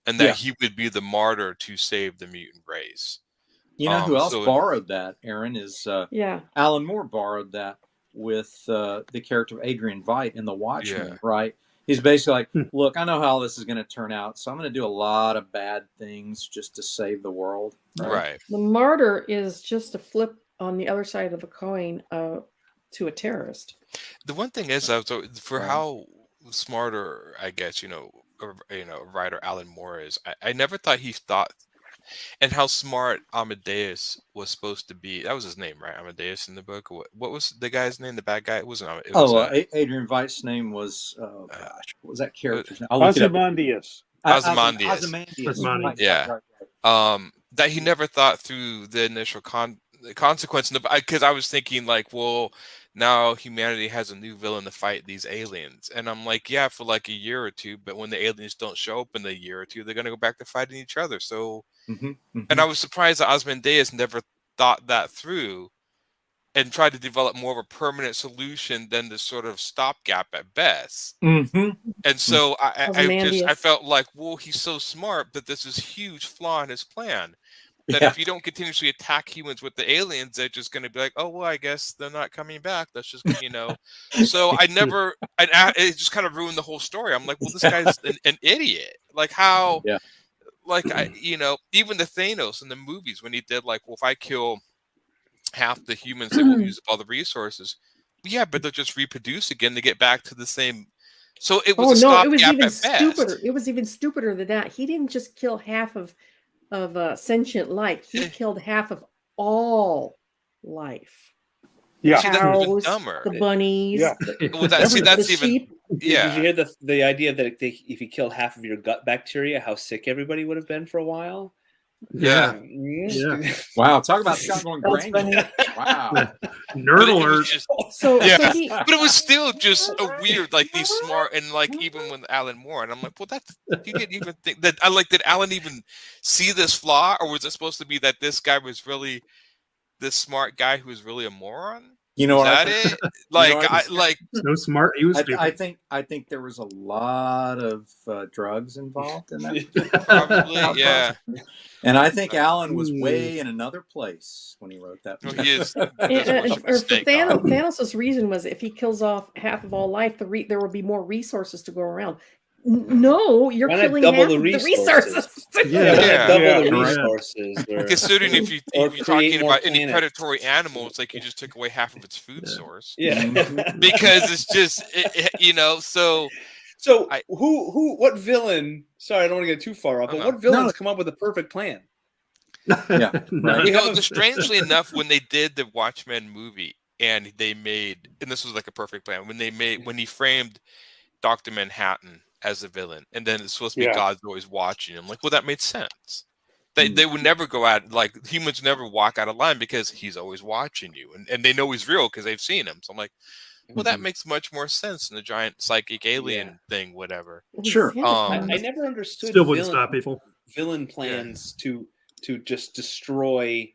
and that he would be the martyr to save the mutant race. You know who else borrowed that, Aaron, is Alan Moore borrowed that with the character of Adrian Veidt in The Watchmen, right? He's basically like, look, I know how this is going to turn out, so I'm going to do a lot of bad things just to save the world. Right. The martyr is just a flip on the other side of the coin to a terrorist. The one thing is, for how smarter, I guess, writer Alan Moore is, I never thought he thought, and how smart Amadeus was supposed to be. That was his name, right? Amadeus in the book. What was the guy's name? The bad guy? It wasn't. Adrian Veidt's name was. Oh gosh, what was that character's name? Ozymandias. Ozymandias. Yeah. That he never thought through the initial consequence, because I was thinking like, well, now humanity has a new villain to fight these aliens. And I'm like, yeah, for like a year or two, but when the aliens don't show up in a year or two, they're going to go back to fighting each other. So, and I was surprised that Ozymandias never thought that through and tried to develop more of a permanent solution than this sort of stopgap at best. And so I felt like, well, he's so smart, but this is huge flaw in his plan. That if you don't continuously attack humans with the aliens, they're just going to be like, oh, well, I guess they're not coming back. That's just, So it just kind of ruined the whole story. I'm like, well, this guy's an idiot. Like how, even the Thanos in the movies when he did like, well, if I kill half the humans, they will use up all the resources. Yeah, but they'll just reproduce again to get back to the same. So it was it was even stupider. It was even stupider than that. He didn't just kill half of sentient life. He killed half of all life. Yeah, cows, the bunnies. Yeah. That's even. Sheep. Yeah. Did you hear the idea that if you killed half of your gut bacteria, how sick everybody would have been for a while? Yeah. Wow. Talk about Scott going granular. Wow. Nerd alert. But it was still just a weird, like these smart, and like even with Alan Moore, and I'm like, well, you didn't even think that. Did Alan even see this flaw, or was it supposed to be that this guy was really this smart guy who was really a moron? You know, it? Like, so smart. He was. I think there was a lot of drugs involved in that. Probably, yeah. And I think Alan was way in another place when he wrote that. Thanos' reason was if he kills off half of all life, there will be more resources to go around. No, you're killing half the resources. Double the resources. Considering if you're talking about any predatory animal, it's like you just took away half of its food source. Yeah, because it's just So what villain? Sorry, I don't want to get too far off. But what villains come up with a perfect plan? Strangely enough, when they did the Watchmen movie, and this was like a perfect plan when he framed Dr. Manhattan as a villain, and then it's supposed to be God's always watching him. Like, well, that made sense. They would never go out, like humans never walk out of line because he's always watching you, and they know he's real because they've seen him. So I'm like, well, that makes much more sense than the giant psychic alien thing, whatever. Sure. I never understood. Still wouldn't stop people. Villain plans to just destroy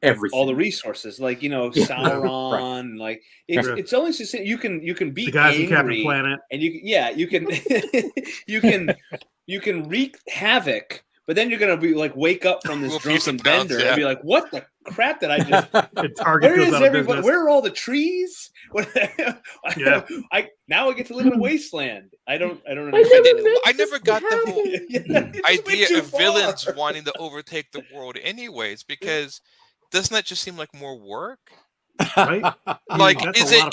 everything, all the resources, like Sauron. Like it's only you can be the guys angry, in Captain Planet, and you can wreak havoc. But then you're gonna be like, wake up from this drunken bender and be like, "What the crap did I just? Where is everybody? Where are all the trees? Now I get to live in a wasteland. I don't understand. I never got the whole idea of villains wanting to overtake the world, anyways, because doesn't that just seem like more work? Right? Like, is it a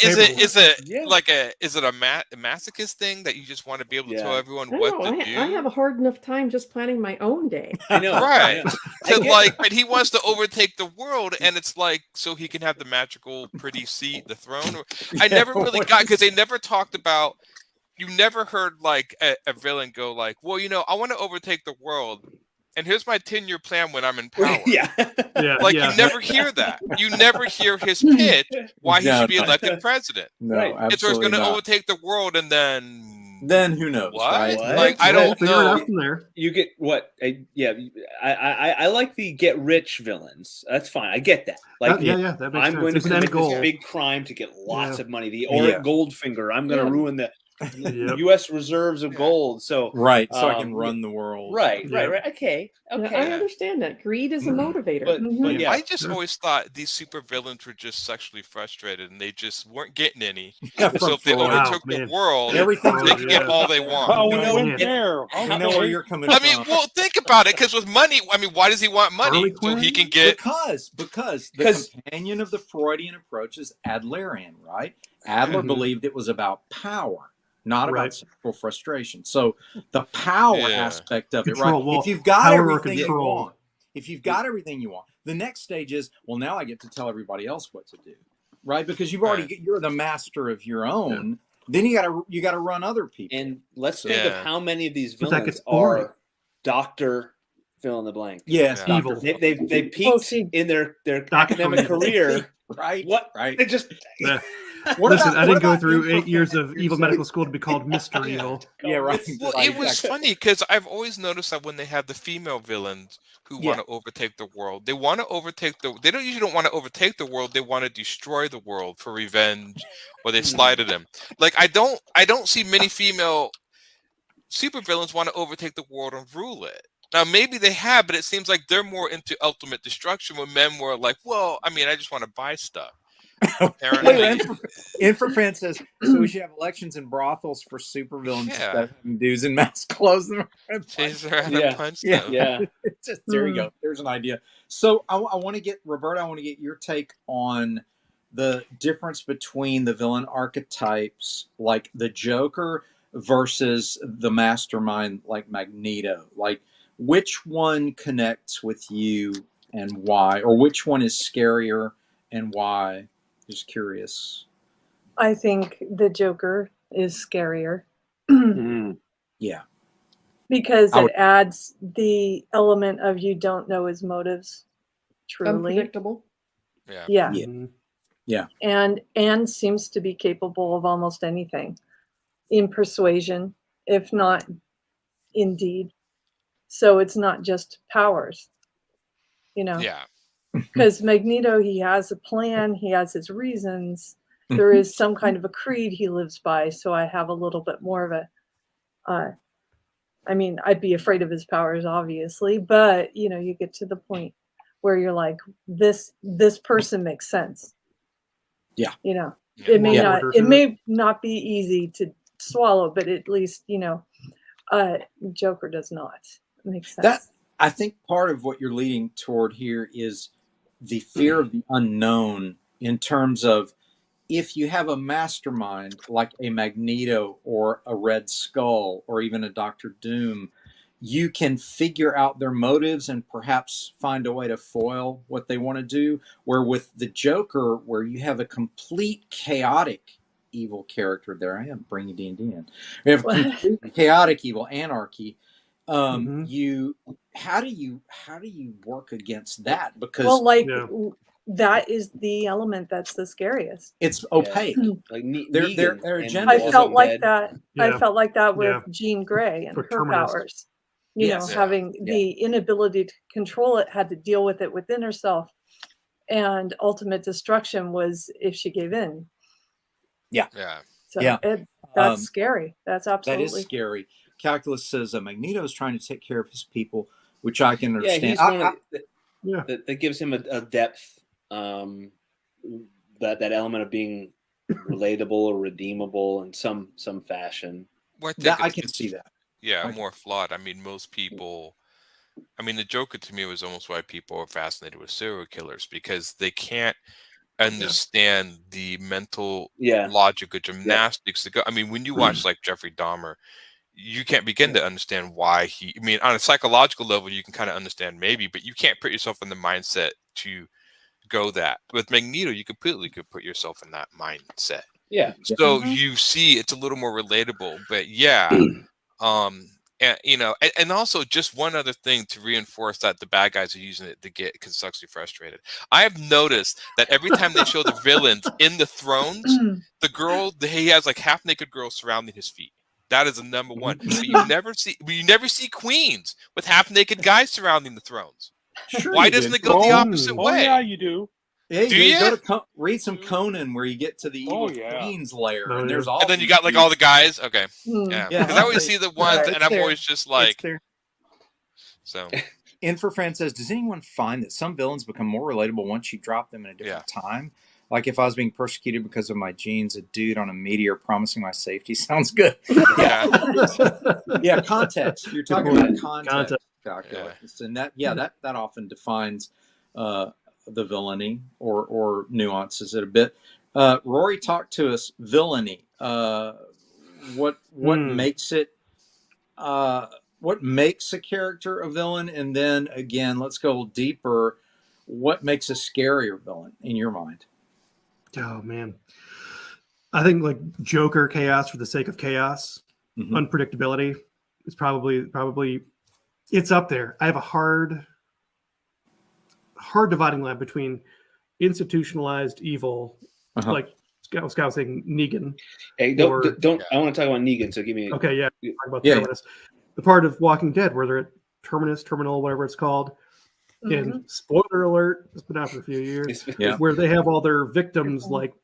masochist thing that you just want to be able to tell everyone what to do? I have a hard enough time just planning my own day. I know, right? But he wants to overtake the world, and it's like so he can have the magical, pretty seat, the throne. I never really got because they never talked about. You never heard like a villain go like, well, I want to overtake the world. And here's my 10-year plan when I'm in power. You never hear that. You never hear his pitch why he should be elected president. No, absolutely and so he's going to overtake the world, and then who knows? What? Right? Like I don't know. You get what? I like the get rich villains. That's fine. I get that. Like that makes I'm going to commit this big crime to get lots of money. The Auric Goldfinger. I'm going to ruin the U.S. reserves of gold. So so I can run the world. Right. Okay. I understand that. Greed is a motivator. But I just always thought these super villains were just sexually frustrated and they just weren't getting any. So if they overtook the world, they can get all they want. Oh, we went there. I know where you're coming from. I mean, well, think about it. Because with money, why does he want money? So he can get because the companion of the Freudian approach is Adlerian, right? Adler believed it was about power. Not about sexual frustration. So the power aspect of it, right? If you've got everything you want, the next stage is, well, now I get to tell everybody else what to do, right? Because you're the master of your own. Then you gotta run other people. And let's think of how many of these villains are Dr. Fill in the blank. Yes, evil. They peaked in their academic career. Right. What? Right. They just. Listen, I didn't go through 8 years of evil medical school to be called Mr. Evil. Yeah, right. Well, it was funny because I've always noticed that when they have the female villains who want to overtake the world, they want to overtake they don't usually want to overtake the world. They want to destroy the world for revenge, or they slighted them. Like I don't see many female supervillains want to overtake the world and rule it. Now maybe they have, but it seems like they're more into ultimate destruction. When men were like, well, I mean, I just want to buy stuff. Infrafan says, so we should have elections in brothels for supervillains instead of having dudes in mask clothes. Yeah. There you go. There's an idea. So I want to get, Roberta, I want to get your take on the difference between the villain archetypes, like the Joker versus the mastermind, like Magneto. Like, which one connects with you and why? Or which one is scarier and why? Just curious. I think the Joker is scarier. Yeah. Because it adds the element of you don't know his motives truly. Unpredictable. Yeah. Yeah. And seems to be capable of almost anything in persuasion, if not in deed. So it's not just powers, you know. Yeah. Because Magneto, he has a plan, he has his reasons. There is some kind of a creed he lives by. So I have a little bit more of a, I mean, I'd be afraid of his powers, obviously, but you know, you get to the point where you're like, this person makes sense. Yeah. You know, it may not be easy to swallow, but at least, you know, Joker does not. It makes sense. I think part of what you're leading toward here is the fear of the unknown, in terms of if you have a mastermind like a Magneto or a Red Skull or even a Doctor Doom, you can figure out their motives and perhaps find a way to foil what they want to do. Where with the Joker, where you have a complete chaotic evil character there. I am bringing D&D in. We have complete chaotic evil, anarchy. How do you work against that? Because that is the element that's the scariest. It's opaque. Like their agenda. I felt like that. I felt like that with Jean Grey and her powers. You know, having the inability to control it, had to deal with it within herself, and ultimate destruction was if she gave in. Yeah. So that's scary. That's absolutely that is scary. Calculus says Magneto is trying to take care of his people, which I can understand. That gives him a depth, that element of being relatable or redeemable in some fashion. Well, I can see that. Yeah, more flawed. I mean, most people. I mean, the Joker to me was almost why people are fascinated with serial killers, because they can't understand the mental logic of gymnastics. I mean, when you watch like Jeffrey Dahmer, you can't begin to understand why I mean, on a psychological level, you can kind of understand maybe, but you can't put yourself in the mindset to go that. With Magneto, you completely could put yourself in that mindset. Yeah. So you see, it's a little more relatable, but and you know, and also just one other thing to reinforce that the bad guys are using it to get constantly frustrated. I have noticed that every time they show the villains in the thrones, he has like half naked girls surrounding his feet. That is the number one. But you never see queens with half naked guys surrounding the thrones. Sure. Why doesn't it go the opposite way? Yeah, you do. Yeah, you go to read some Conan where you get to the evil queen's lair, and there's all. And then you got like all the guys. Okay, because I always see the ones, and I'm always just like. So. Infrafran says, does anyone find that some villains become more relatable once you drop them in a different time? Like if I was being persecuted because of my genes, a dude on a meteor promising my safety sounds good. Context. You're talking about context. And that often defines the villainy or nuances it a bit. Rory, talk to us. Villainy. What makes it? What makes a character a villain? And then again, let's go deeper. What makes a scarier villain in your mind? Oh man, I think like Joker chaos for the sake of chaos, unpredictability is probably it's up there. I have a hard dividing line between institutionalized evil, like Scott was saying, Negan. Hey, don't. I want to talk about Negan, so give me. Okay, yeah. Talk about the Terminus. The part of Walking Dead where they're at Terminal, whatever it's called. And spoiler alert, it's been out for a few years. Where they have all their victims like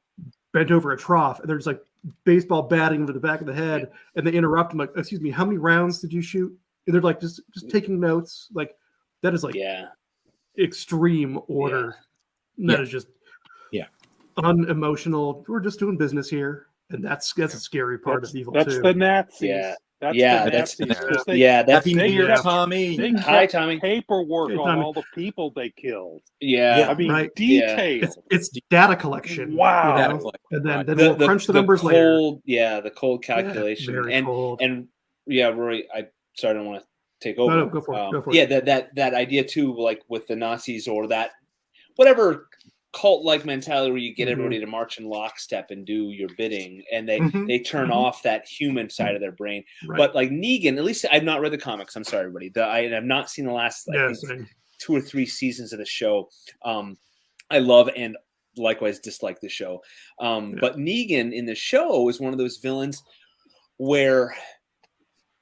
bent over a trough, and they're just like baseball batting them to the back of the head, and they interrupt them like, "Excuse me, how many rounds did you shoot?" And they're like just taking notes. Like that is like extreme order. That is just unemotional. We're just doing business here, and that's a scary part of evil too. That's the Nazis. That's Happy New Year, Tommy. Hi, Tommy. Paperwork on all the people they killed. I mean, details. It's data collection. Wow. You know? And then we'll crunch the numbers later. Yeah, the cold calculation. And Rory, I don't want to take over. No, go for it. Yeah, that idea too, like with the Nazis or that whatever cult-like mentality where you get everybody to march in lockstep and do your bidding, and they turn off that human side of their brain. But like Negan, at least I've not read the comics. I'm sorry, everybody. I've not seen the last 2 or 3 seasons of the show. I love and likewise dislike the show. But Negan in the show is one of those villains where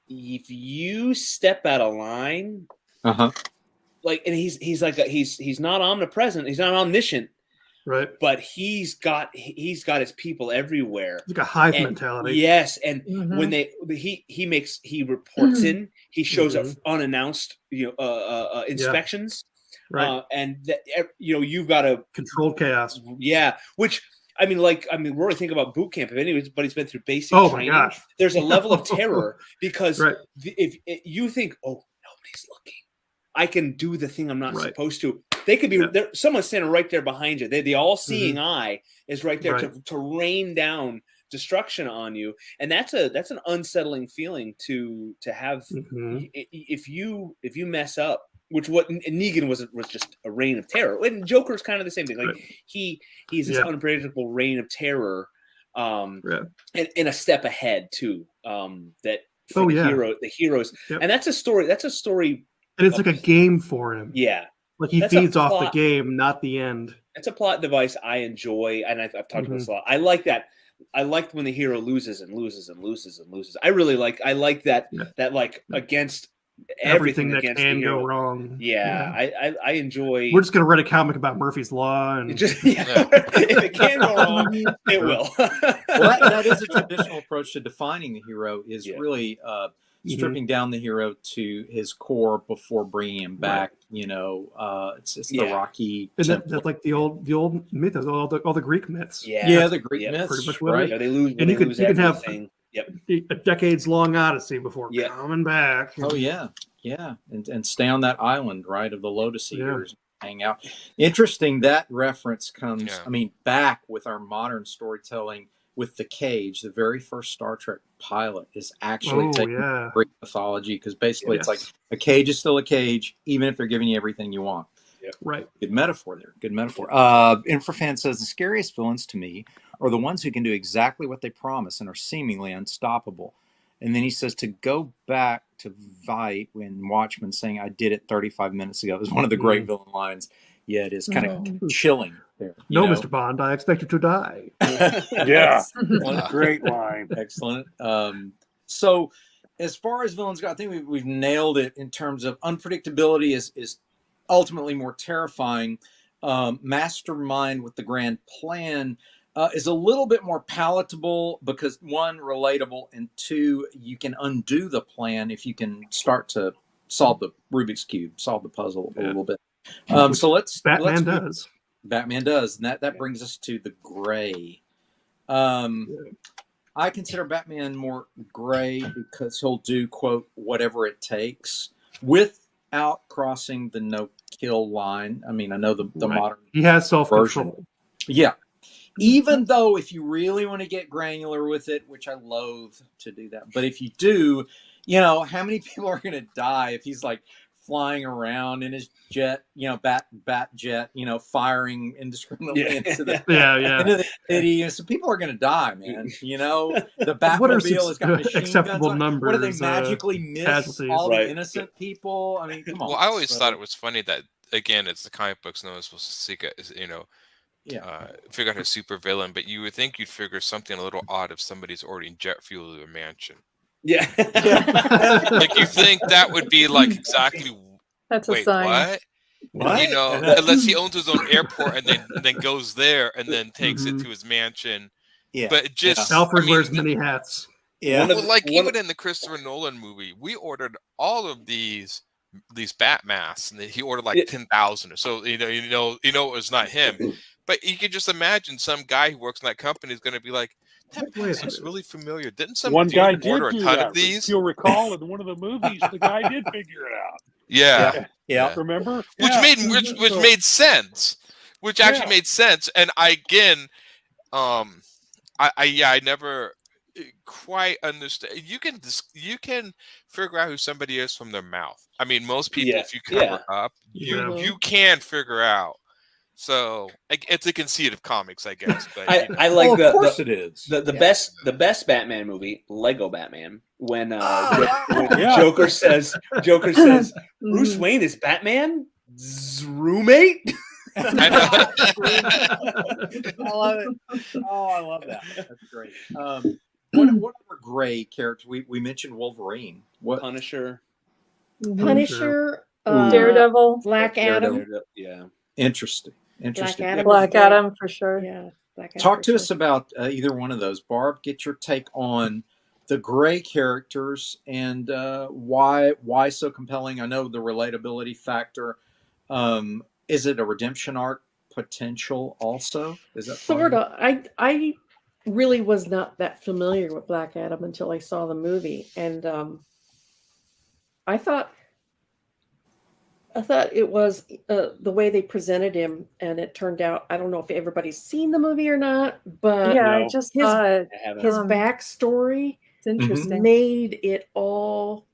if you step out of line, like, and he's not omnipresent, he's not omniscient. Right, but he's got his people everywhere. It's like a hive mentality. Yes, and when he reports in, he shows up unannounced, inspections, right? And you've got to controlled chaos. Yeah, which Rory, think about boot camp. If anybody's been through basic training, my gosh. There's a level of terror because if you think, oh, nobody's looking, I can do the thing I'm not supposed to. They could be there. Someone's standing right there behind you. The all-seeing eye is right there to rain down destruction on you, and that's an unsettling feeling to have. If you mess up, which what Negan was just a reign of terror, and Joker's kind of the same thing. Like he's this unpredictable reign of terror, and a step ahead too. That for the heroes, and that's a story. That's a story. And it's like a game for him. Yeah. Like he feeds off the game, not the end. It's a plot device I enjoy, and I've talked about this a lot. I like that. I like when the hero loses and loses and loses and loses. I like that like against everything that against can the hero. go wrong. I enjoy. We're just gonna write a comic about Murphy's Law, and if it can go wrong, it will. Well, that is a traditional approach to defining the hero. Is really stripping down the hero to his core before bringing him back. It's the Rocky. And that's like the old mythos, all the Greek myths. The Greek myths, pretty much right? They lose, and you can have a decades long odyssey before coming back. Oh yeah, and stay on that island, right, of the Lotus Eaters, hang out. Interesting that reference comes. Back with our modern storytelling. With the Cage, the very first Star Trek pilot is actually taking Greek mythology, because basically it's like a cage is still a cage, even if they're giving you everything you want. Right. Good metaphor there. Good metaphor. Infrafan says the scariest villains to me are the ones who can do exactly what they promise and are seemingly unstoppable. And then he says to go back to Veidt when Watchmen saying I did it 35 minutes ago is one of the great villain lines. Yeah, it is kind of chilling there. Mr. Bond, I expect you to die. Great line. Excellent. So as far as villains go, I think we've nailed it in terms of unpredictability is ultimately more terrifying. Mastermind with the grand plan is a little bit more palatable because 1, relatable, and 2, you can undo the plan if you can start to solve the Rubik's Cube, solve the puzzle a little bit. So Batman does. Batman does, and that brings us to the gray. I consider Batman more gray because he'll do, quote, whatever it takes without crossing the no-kill line. I know the modern he has self-control. Version. Yeah. Even though if you really want to get granular with it, which I loathe to do that, but if you do, how many people are going to die if he's like flying around in his jet, bat jet, firing indiscriminately into the city. So people are going to die, man. The Batmobile has got machine acceptable guns. numbers? What do they magically miss all the innocent people? Come on. Well, I always thought it was funny that, again, it's the comic books, no one's supposed to seek it, figure out a super villain, but you would think you'd figure something a little odd if somebody's ordering jet fuel to their mansion. Yeah. Like you think that would be like exactly. That's wait, a sign. What? You know, unless he owns his own airport and then goes there and then takes it to his mansion. Yeah. But just Alfred wears many hats. Yeah. Well, like even in the Christopher Nolan movie, we ordered all of these bat masks, and he ordered like 10,000 or so. You know, it was not him. But you can just imagine some guy who works in that company is going to be like, that mask looks really familiar. Didn't some one guy did order a do ton that? of these? If you'll recall, in one of the movies, the guy did figure it out. Yeah. Remember? Which made sense. Which actually made sense. And I never quite understand. You can figure out who somebody is from their mouth. I mean, most people, if you cover up, you can figure out. So it's a conceit of comics, I guess. But I like of course it is. The best Batman movie, Lego Batman, when Joker says Bruce Wayne is Batman's roommate. I love it. Oh, I love that. That's great. What other gray characters? We mentioned Wolverine. What Punisher? Daredevil, Black Adam. Yeah. Interesting. Black Adam for sure. Yeah. Talk to us about either one of those. Barb, get your take on the gray characters and why so compelling. I know the relatability factor. Is it a redemption arc potential also? Is that sort of? I really was not that familiar with Black Adam until I saw the movie, and I thought it was the way they presented him, and it turned out, I don't know if everybody's seen the movie or not, but I just saw his backstory it's interesting. made it all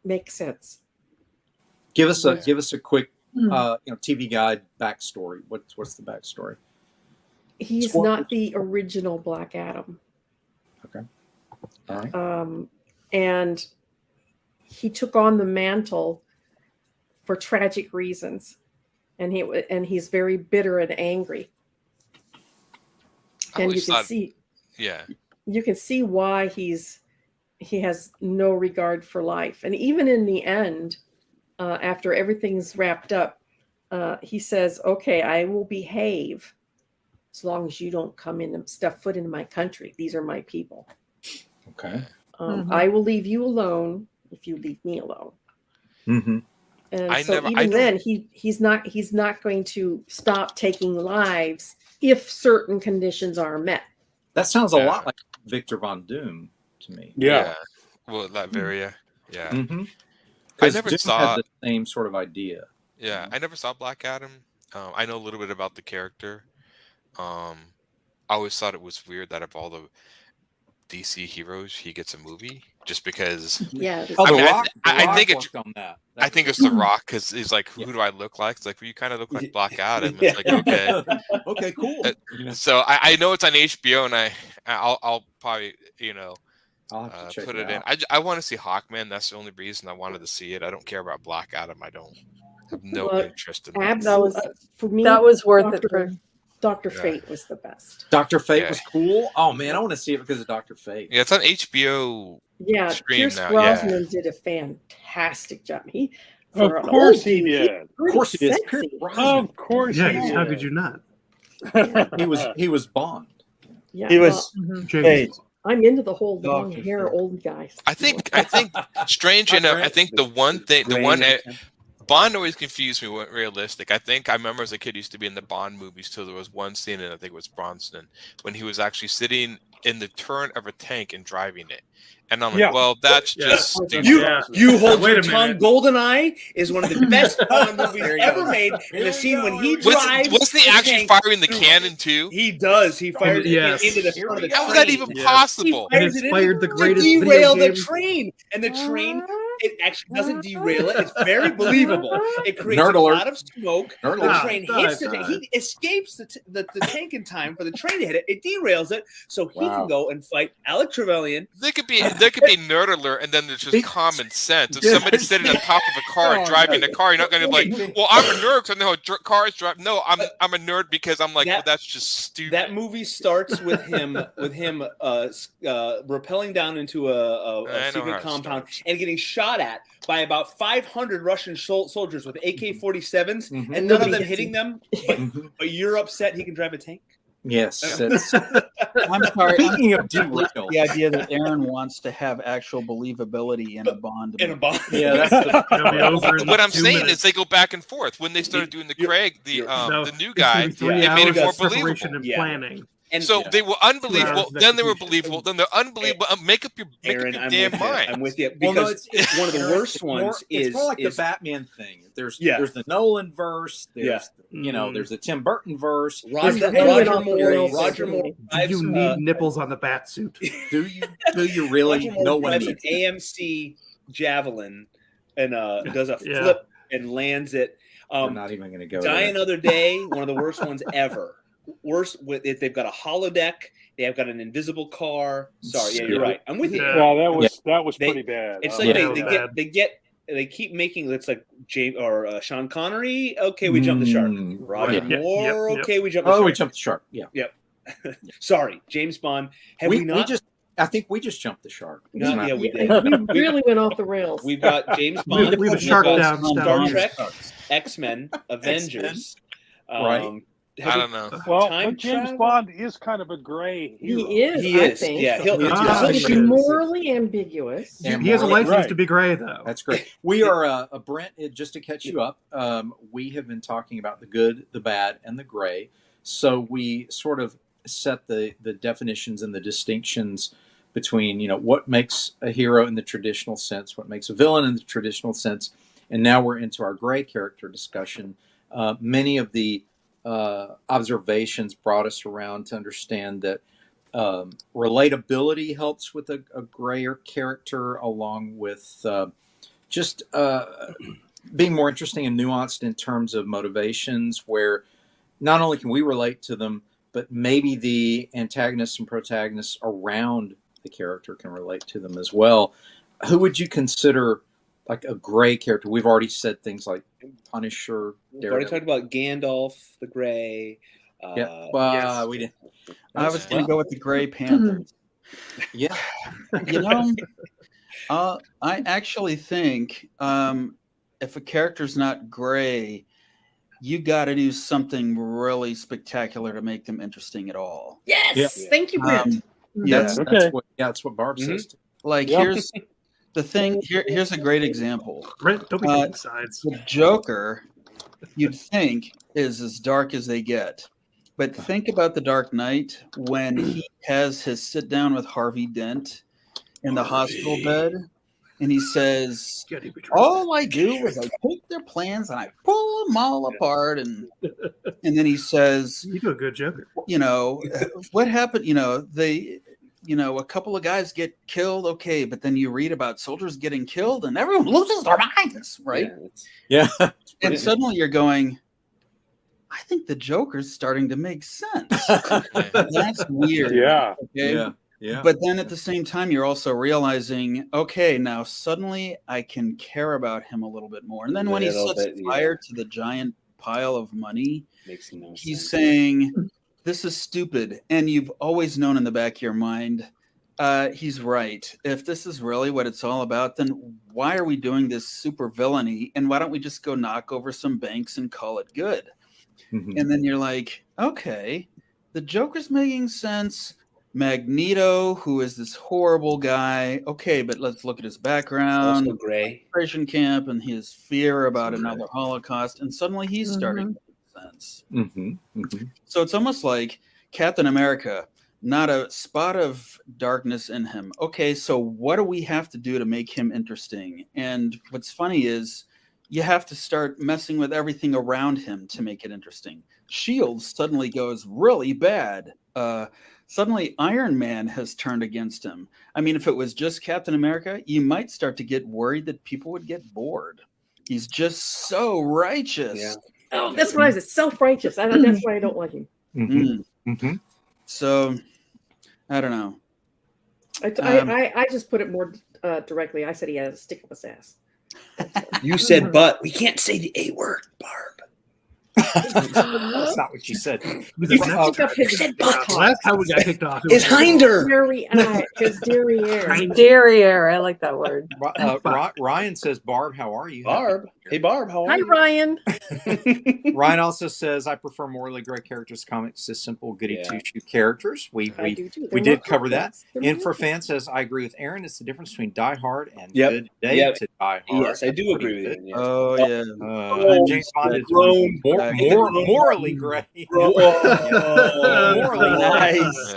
make sense. Give us a quick TV guide backstory. What's the backstory? He's not the original Black Adam. Okay. All right. And he took on the mantle for tragic reasons, and he's very bitter and angry. And you can see why he has no regard for life. And even in the end, after everything's wrapped up, he says, "Okay, I will behave as long as you don't come in and step foot into my country. These are my people. Okay. I will leave you alone if you leave me alone." Mm-hmm. And then he's not going to stop taking lives if certain conditions are met. That sounds a lot like Victor Von Doom to me. Yeah. Well, Latveria. Yeah. Mm-hmm. I never Doom saw had the same sort of idea. Yeah, I never saw Black Adam. I know a little bit about the character. I always thought it was weird that of all the DC heroes, he gets a movie just because. Yeah. I think it's on that. I think it's The Rock because he's like, who do I look like? It's like, well, you kind of look like Black Adam. It's like, okay, okay, cool. So I know it's on HBO, and I'll probably I'll have to check put it in. I want to see Hawkman. That's the only reason I wanted to see it. I don't care about Black Adam. I don't have no interest in that. Absolutely. For me, that was worth it for. Dr. Fate was the best. Dr. Fate was cool. Oh man, I want to see it because of Dr. Fate. Yeah, it's on HBO. Yeah, Pierce Brosnan did a fantastic job. Of course he did. Of course he did. Of course he did. How could you not? He was Bond. Yeah, he was. Hey, I'm into the whole long hair old guys. I think strange enough. I think the one Bond always confused me with realistic. I remember as a kid used to be in the Bond movies till there was one scene, and I think it was Bronson, when he was actually sitting in the turn of a tank and driving it. And I'm like, well, that's just stupid. You hold your tongue. GoldenEye is one of the best Bond movies ever made. In the scene when he drives, wasn't he actually firing the cannon too? He does. He fired it into the front of the train. How was that even possible? He inspired the greatest derail video the train, and the train It actually doesn't derail it. It's very believable. It creates Nerd a alert. lot of smoke. Nerd The alert. train hits the tank. He escapes the tank in time for the train to hit it. It derails it, so he can go and fight Alec Trevelyan. There could be nerd alert, and then there's just common sense. If somebody's sitting on top of a car and driving the car, you're not going to be like, "Well, I'm a nerd because I know how cars drive." No, I'm a nerd because I'm like, well, that's just stupid. That movie starts with him rappelling down into a secret compound and getting shot at by about 500 Russian soldiers with AK-47s, and none of them hitting them. But you're upset he can drive a tank? Yes. I'm sorry. Speaking of derail, the idea that Aaron wants to have actual believability in a Bond. Yeah, that's what I'm saying is they go back and forth. When they started doing the Craig, the new guy, it made it more believable. And planning. And so they were unbelievable. Then they were believable. Then they're unbelievable. Make up your damn mind. I'm with you because it's one of the worst ones. It's more like the Batman thing. There's the Nolan verse. There's there's the Tim Burton verse. Roger Moore. Do you need nipples on the bat suit? Do you really? No one needs an AMC javelin and does a flip and lands it. We're not even going to go. Die Another Day. One of the worst ones ever. Worse with if they've got a holodeck, they have got an invisible car. Sorry, you're right. I'm with you. Yeah, that was pretty bad. It's like they keep making it's like James or Sean Connery. Okay, we jumped the shark. Roger Moore. Okay, we jumped the shark. We jumped the shark. Yeah. Yep. Sorry, James Bond. I think we just jumped the shark. No, we did. We really went off the rails. We've got James Bond. We've shark down Star Trek, X-Men, Avengers. Right. I don't know. Well, but James Bond is kind of a gray hero. He is. He is. Think. Yeah, he'll morally ambiguous. He has a license to be gray, though. That's great. We are Brent. Just to catch you up, we have been talking about the good, the bad, and the gray. So we sort of set the definitions and the distinctions between what makes a hero in the traditional sense, what makes a villain in the traditional sense, and now we're into our gray character discussion. Many of the observations brought us around to understand that relatability helps with a grayer character, along with just being more interesting and nuanced in terms of motivations, where not only can we relate to them, but maybe the antagonists and protagonists around the character can relate to them as well. Who would you consider like a gray character? We've already said things like Punisher. We've already talked about Gandalf the Gray. We didn't. I was going to go with the Gray Panthers. Yeah. I actually think if a character's not gray, you got to do something really spectacular to make them interesting at all. Yes. Thank you, Brent. That's what Barb says too. Like here's the thing. Here's a great example. Brent, don't be taking sides. The Joker, you'd think, is as dark as they get. But think about the Dark Knight when he has his sit down with Harvey Dent in the hospital bed, and he says, "All I do is I take their plans and I pull them all apart." And then he says, "You do a good Joker." What happened? A couple of guys get killed. Okay, but then you read about soldiers getting killed, and everyone loses their minds, right? Yeah. And suddenly you're going, I think the Joker's starting to make sense. That's weird. Yeah. Okay? Yeah. But then at the same time, you're also realizing, okay, now suddenly I can care about him a little bit more. And then when he sets fire to the giant pile of money, he's saying, this is stupid. And you've always known in the back of your mind, he's right. If this is really what it's all about, then why are we doing this super villainy? And why don't we just go knock over some banks and call it good? Mm-hmm. And then you're like, okay, the Joker's making sense. Magneto, who is this horrible guy. Okay, but let's look at his background. Also gray. Concentration camp and his fear about another Holocaust. And suddenly he's starting to make sense. Mm-hmm. Mm-hmm. So it's almost like Captain America, not a spot of darkness in him. Okay, so what do we have to do to make him interesting? And what's funny is you have to start messing with everything around him to make it interesting. S.H.I.E.L.D. suddenly goes really bad. Suddenly Iron Man has turned against him. I mean, if it was just Captain America, you might start to get worried that people would get bored. He's just so righteous. Yeah. Oh, that's what I was. Self-righteous. That's why I don't like him. Mm-hmm. Mm-hmm. So, I don't know. I just put it more directly. I said he had a stick up his ass. You said, but we can't say the A word, Barb. That's not what you said. Last time we got kicked off. His hinder. His derriere. Derriere. I like that word. Ryan says, Barb, how are you? Barb. Hey, Barb, how are Hi, you? Ryan. Ryan also says, I prefer morally gray characters, comics to simple goody two-shoe characters. We did cover that. Infrafan says, I agree with Aaron. It's the difference between Die Hard and Good Day to Die Hard. Yes, I do agree with you. Yes. Oh, yeah. James Bond is morally gray. Morally nice.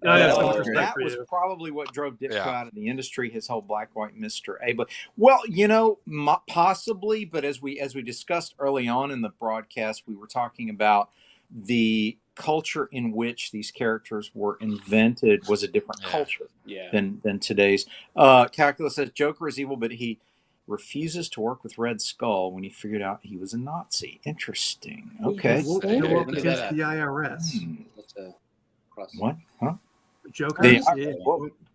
That was probably what drove Ditko out of the industry, his whole black-white Mr. A. But, well, possibly, but as we discussed early on in the broadcast, we were talking about the culture in which these characters were invented was a different culture than today's. Calculus says Joker is evil, but he refuses to work with Red Skull when he figured out he was a Nazi. Interesting. Okay. He'll work against the IRS. What? Huh? Joker.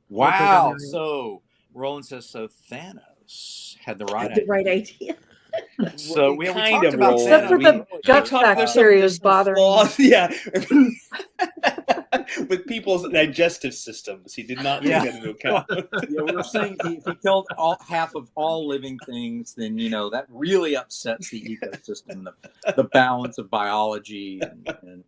Wow. So Roland says Thanos had the right idea. So we talked about except for the gut bacteria is bothering. Yeah. With people's digestive systems, he did not take that into account. We were saying if he killed half of all living things, then that really upsets the ecosystem, the balance of biology, and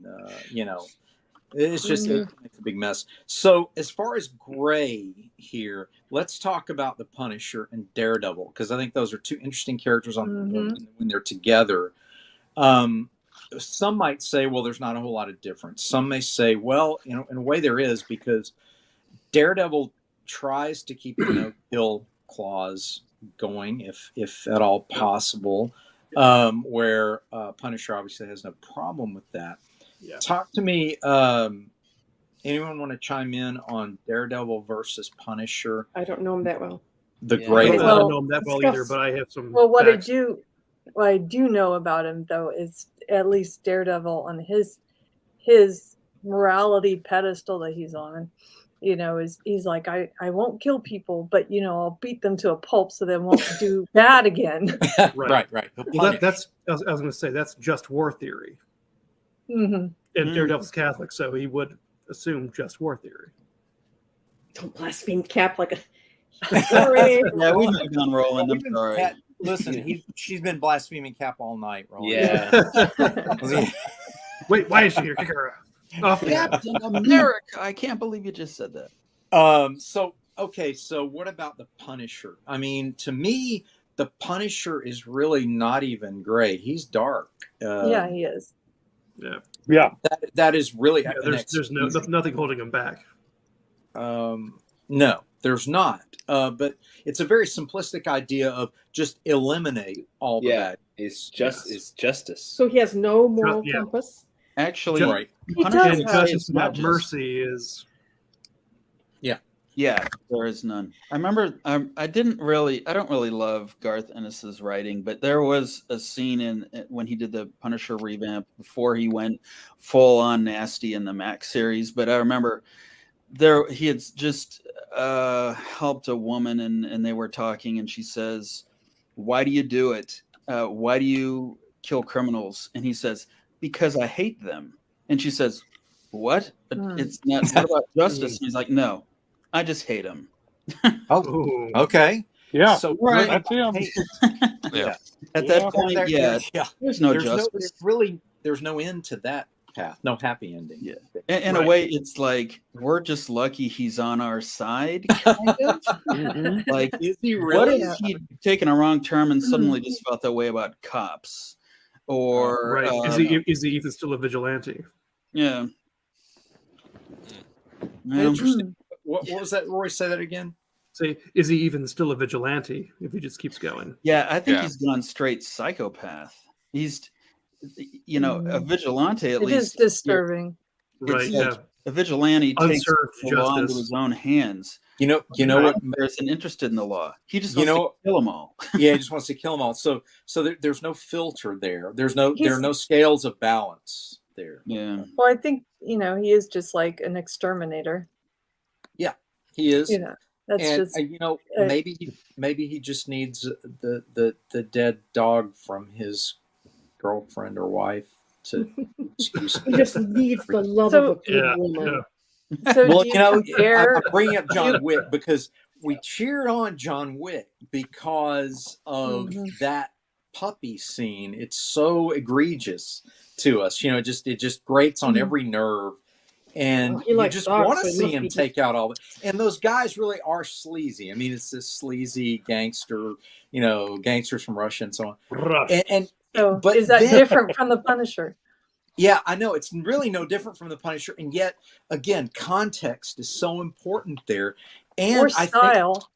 it's just it makes a big mess. So as far as gray here, let's talk about the Punisher and Daredevil, because I think those are two interesting characters when they're together. Some might say, well, there's not a whole lot of difference. Some may say, well, in a way there is, because Daredevil tries to keep the no-kill clause going, if at all possible, where Punisher obviously has no problem with that. Yeah. Talk to me. Anyone want to chime in on Daredevil versus Punisher? I don't know him that well. Gray. I don't know him that well either, but I have some. Well, what I do know about him though is at least Daredevil on his morality pedestal that he's on. He's like, I won't kill people, but I'll beat them to a pulp so they won't do bad again. Right. Well, that's I was going to say that's just war theory. Mm-hmm. And Daredevil's Catholic, so he would assume just war theory. Don't blaspheme Cap like a. Yeah, we've gone Roland. I'm sorry. Listen, she's been blaspheming Cap all night, Roland. Yeah. Wait, why is she here? Kick her off. Captain America. I can't believe you just said that. So what about the Punisher? I mean, to me, the Punisher is really not even gray. He's dark. Yeah, he is. Yeah. That is really there's nothing holding him back. No, there's not. But it's a very simplistic idea of just eliminate all the bad. It's justice. So he has no moral compass. Actually, right. And justice without mercy is. Yeah, there is none. I remember I don't really love Garth Ennis's writing, but there was a scene when he did the Punisher revamp before he went full on nasty in the Max series. But I remember he had just helped a woman and they were talking and she says, "Why do you do it? Why do you kill criminals?" And he says, "Because I hate them." And she says, "What? It's not about justice." And he's like, "No. I just hate him." Oh, okay. Yeah. So that's him. At that point, there's no justice. There's no end to that path. No happy ending. Yeah. In a way, it's like we're just lucky he's on our side. Kind of. Like, is he really? What if he'd taken a wrong turn and suddenly just felt that way about cops? Or is he even still a vigilante? Yeah. Interesting. What was that, Roy? Say that again. Say, is he even still a vigilante if he just keeps going? Yeah, I think he's gone straight psychopath. He's, a vigilante at It least. is disturbing. Right, yeah. A vigilante takes Unserved the law into justice. his own hands. You know what? There's an interested in the law. He just wants to kill them all. Yeah, he just wants to kill them all. So there's no filter there. There are no scales of balance there. Yeah. Well, I think he is just like an exterminator. Yeah, he is. That's and, just maybe he just needs the dead dog from his girlfriend or wife to excuse. He just needs the love of a good woman. Yeah. So I'm bringing up John Wick because we cheered on John Wick because of that puppy scene. It's so egregious to us. It just grates on every nerve. And you just want to see him take out all the. And those guys really are sleazy. I mean, it's this sleazy gangster, gangsters from Russia and so on. But is that different from the Punisher? Yeah, I know. It's really no different from the Punisher. And yet, again, context is so important there. And style.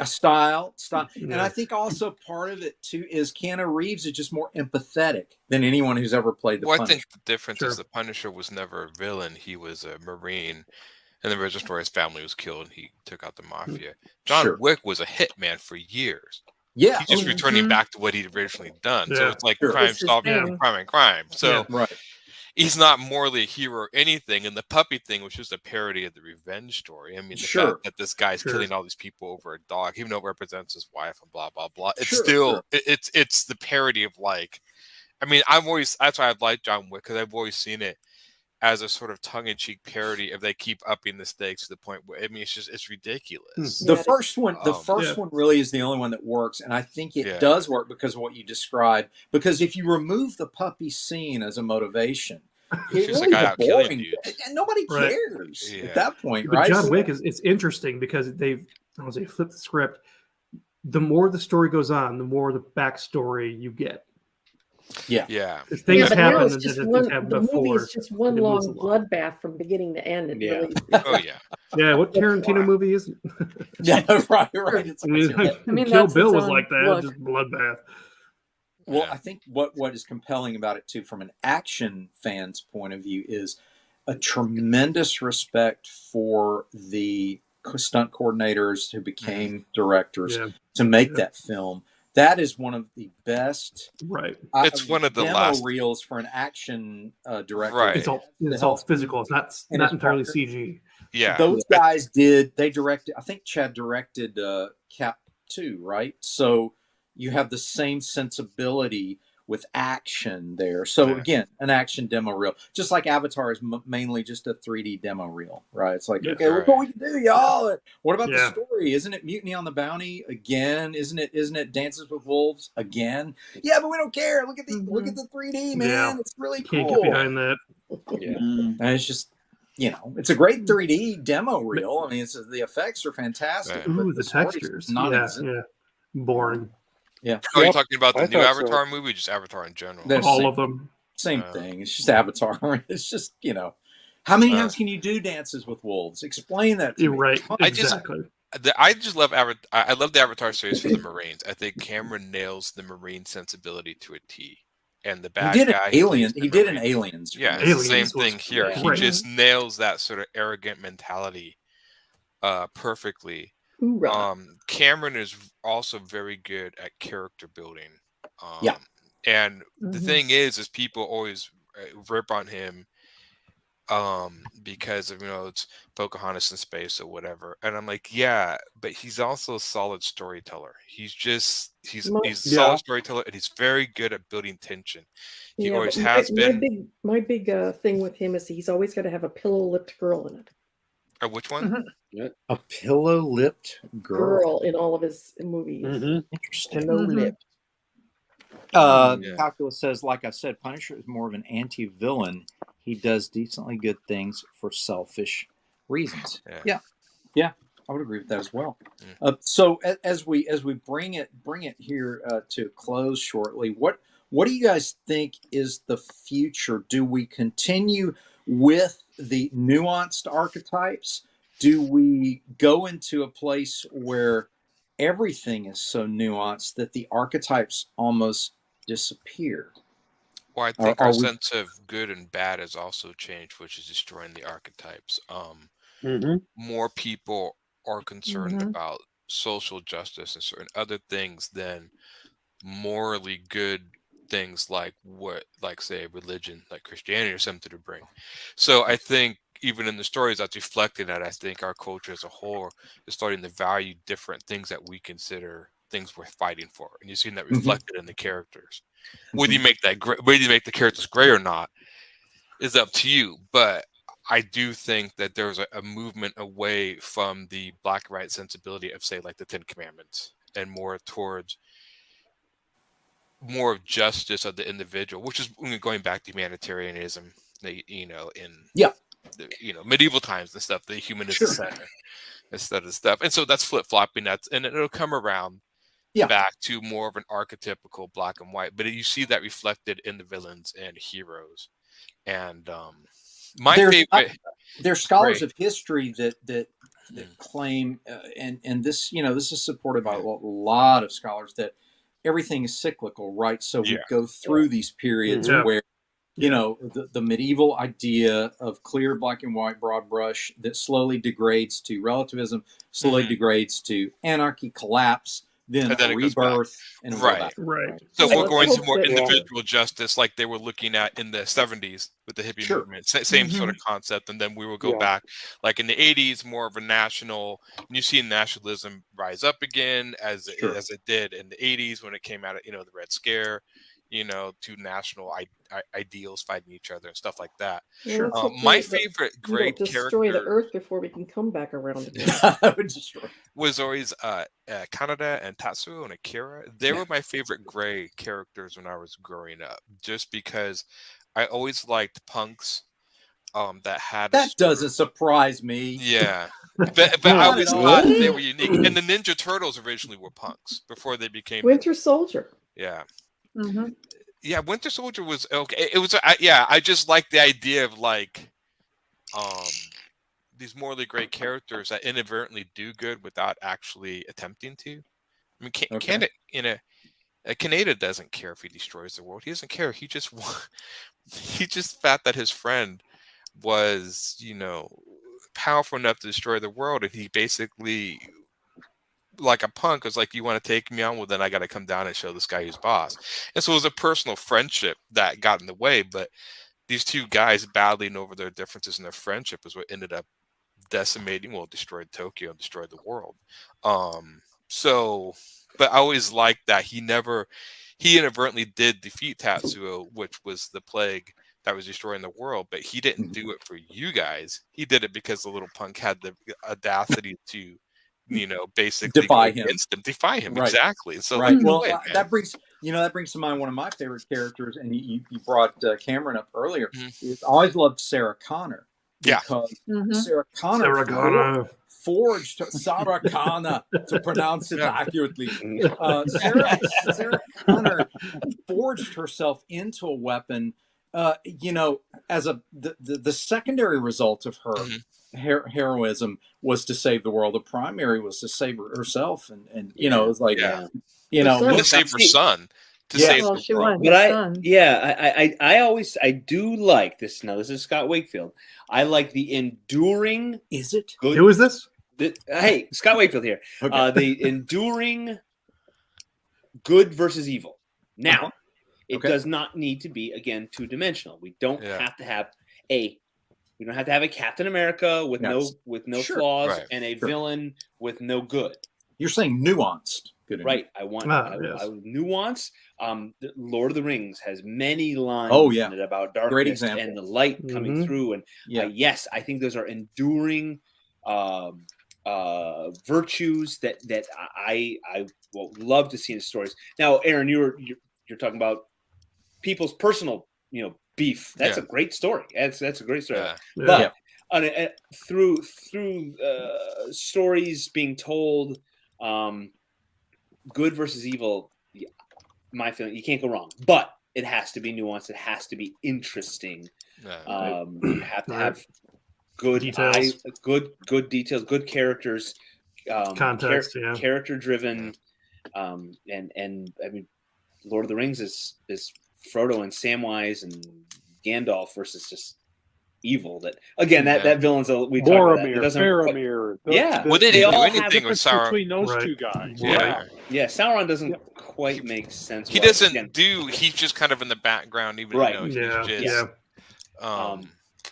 Style. And I think also part of it, too, is Keanu Reeves is just more empathetic than anyone who's ever played the Punisher. I think the difference is the Punisher was never a villain. He was a Marine. And the original story, his family was killed and he took out the mafia. John Wick was a hitman for years. Yeah. He's just returning back to what he'd originally done. Yeah. So it's like crime solving, crime and crime. So he's not morally a hero or anything. And the puppy thing was just a parody of the revenge story. I mean, the fact that this guy's killing all these people over a dog, even though it represents his wife and blah, blah, blah. It's still, it's the parody of that's why I've liked John Wick, because I've always seen it as a sort of tongue-in-cheek parody if they keep upping the stakes to the point where, it's ridiculous. The first one really is the only one that works. And I think it does work because of what you described. Because if you remove the puppy scene as a motivation, it's just really a guy out killing dudes. And nobody cares at that point, but right? John Wick it's interesting because they flipped the script. The more the story goes on, the more the backstory you get. Yeah. Things happen that didn't happen before. The movie is just one long bloodbath from beginning to end. Really... Yeah, what Tarantino movie is it? right. It's Kill Bill was like that, just bloodbath. Well, I think what is compelling about it, too, from an action fan's point of view, is a tremendous respect for the stunt coordinators who became directors to make that film. That is one of the best. Right. It's one of the demo last reels for an action director. Right. It's all physical. It's not entirely CG. Yeah. Those guys they directed. I think Chad directed Cap 2, right? So you have the same sensibility with action there. So again, an action demo reel, just like Avatar is mainly just a 3D demo reel, right? It's like, okay, look what we can do, y'all. What about the story? Isn't it Mutiny on the Bounty again? Isn't it Dances with Wolves again? Yeah, but we don't care. Look at the 3D, man. Yeah. It's really cool. Can't get behind that. Yeah, and it's just. It's a great 3D demo reel. I mean, the effects are fantastic. Ooh, the textures. Boring. Yeah. Oh, you're talking about the new Avatar movie, or just Avatar in general? All of them. Same thing. It's just Avatar. It's just, how many times can you do Dances with Wolves? Explain that to me. Right. Exactly. I just love Avatar. I love the Avatar series for the Marines. I think Cameron nails the Marine sensibility to a T. And the bad guy. He did an Aliens. Yeah, it's the same thing here. He just nails that sort of arrogant mentality perfectly. Cameron is also very good at character building. And the thing is people always rip on him because of it's Pocahontas in space or whatever, and I'm like, but he's also a solid storyteller. He's a solid storyteller, and he's very good at building tension. He always has been. My big thing with him is he's always got to have a pillow-lipped girl in it. Which one? A pillow-lipped girl in all of his movies. Interesting. Pillow-lipped. Calculus says, like I said, Punisher is more of an anti-villain. He does decently good things for selfish reasons. Yeah, I would agree with that as well. So as we bring it here to a close shortly, what do you guys think is the future? Do we continue with the nuanced archetypes? do we go into a place where everything is so nuanced that the archetypes almost disappear? Well, I think our sense of good and bad has also changed, which is destroying the archetypes. More people are concerned about social justice and certain other things than morally good things like say religion, like Christianity or something to bring. So I think even in the stories that's reflected that I think our culture as a whole is starting to value different things that we consider things worth fighting for, and you've seen that reflected in the characters. Whether you make the characters gray or not is up to you, but I do think that there's a movement away from the black and white sensibility of, say, like the Ten Commandments, and more towards more of justice of the individual, which is going back to humanitarianism, in medieval times and stuff. The human is the center instead of stuff, and so that's flip flopping. And it'll come around back to more of an archetypical black and white. But you see that reflected in the villains and heroes. And there's scholars of history that claim, and this this is supported by a lot of scholars, that everything is cyclical, right? So we go through these periods where the medieval idea of clear black and white broad brush that slowly degrades to relativism, slowly degrades to anarchy, collapse, then a rebirth, and right. So we're going to more individual justice, like they were looking at in the 70s with the hippie movement. Same sort of concept, and then we will go back, like in the 80s, more of a national. And you see nationalism rise up again as it did in the 80s when it came out of the Red Scare. To national ideals fighting each other and stuff like that. My favorite great destroy character the earth before we can come back around again. Was always Kaneda and Tatsuo and Akira. They were my favorite gray characters when I was growing up, just because I always liked punks that had that doesn't surprise me. Yeah. But I always thought they were unique. And the Ninja Turtles originally were punks before they became Winter Soldier. Yeah. Yeah, Winter Soldier was okay. It was I just like the idea of like these morally great characters that inadvertently do good without actually attempting to. I mean, Kaneda doesn't care if he destroys the world. He doesn't care. He just thought that his friend was, powerful enough to destroy the world, and he basically, like a punk, was like, "You want to take me on? Well, then I got to come down and show this guy who's boss." And so it was a personal friendship that got in the way. But these two guys battling over their differences in their friendship is what ended up destroyed Tokyo and destroyed the world. But I always liked that he inadvertently did defeat Tatsuo, which was the plague that was destroying the world, but he didn't do it for you guys. He did it because the little punk had the audacity to, basically defy him. Right. Exactly. So that brings to mind one of my favorite characters, and you brought Cameron up earlier. I always loved Sarah Connor. Because Sarah Connor forged Sarah Connor, to pronounce it accurately. Sarah Connor forged herself into a weapon. As the secondary result of her heroism was to save the world. The primary was to save herself, and it was like to save her son. Save the world. But I do like this. Now this is Scott Wakefield. I like the enduring. Is it? Good, who is this? Hey, Scott Wakefield here. Okay. The enduring good versus evil. Now, it does not need to be, again, two-dimensional. We don't have to have a Captain America with no flaws and a villain with no good. You're saying nuanced. Good, right? I want nuance. Lord of the Rings has many lines in it about darkness and the light coming through, and yes, I think those are enduring virtues that I will love to see in stories. Now, Aaron, you're talking about people's personal beef. That's a great story. That's a great story. But through stories being told. Good versus evil, my feeling, you can't go wrong, but it has to be nuanced. It has to be interesting. You have to have good details, good details, good characters, context, character driven, and I mean, Lord of the Rings is Frodo and Samwise and Gandalf versus just evil. That again, that villain's Boromir, Faramir. Well, they didn't do anything with Sauron between those two guys. Yeah. Sauron doesn't quite make sense. He doesn't He's just kind of in the background, even though he's just.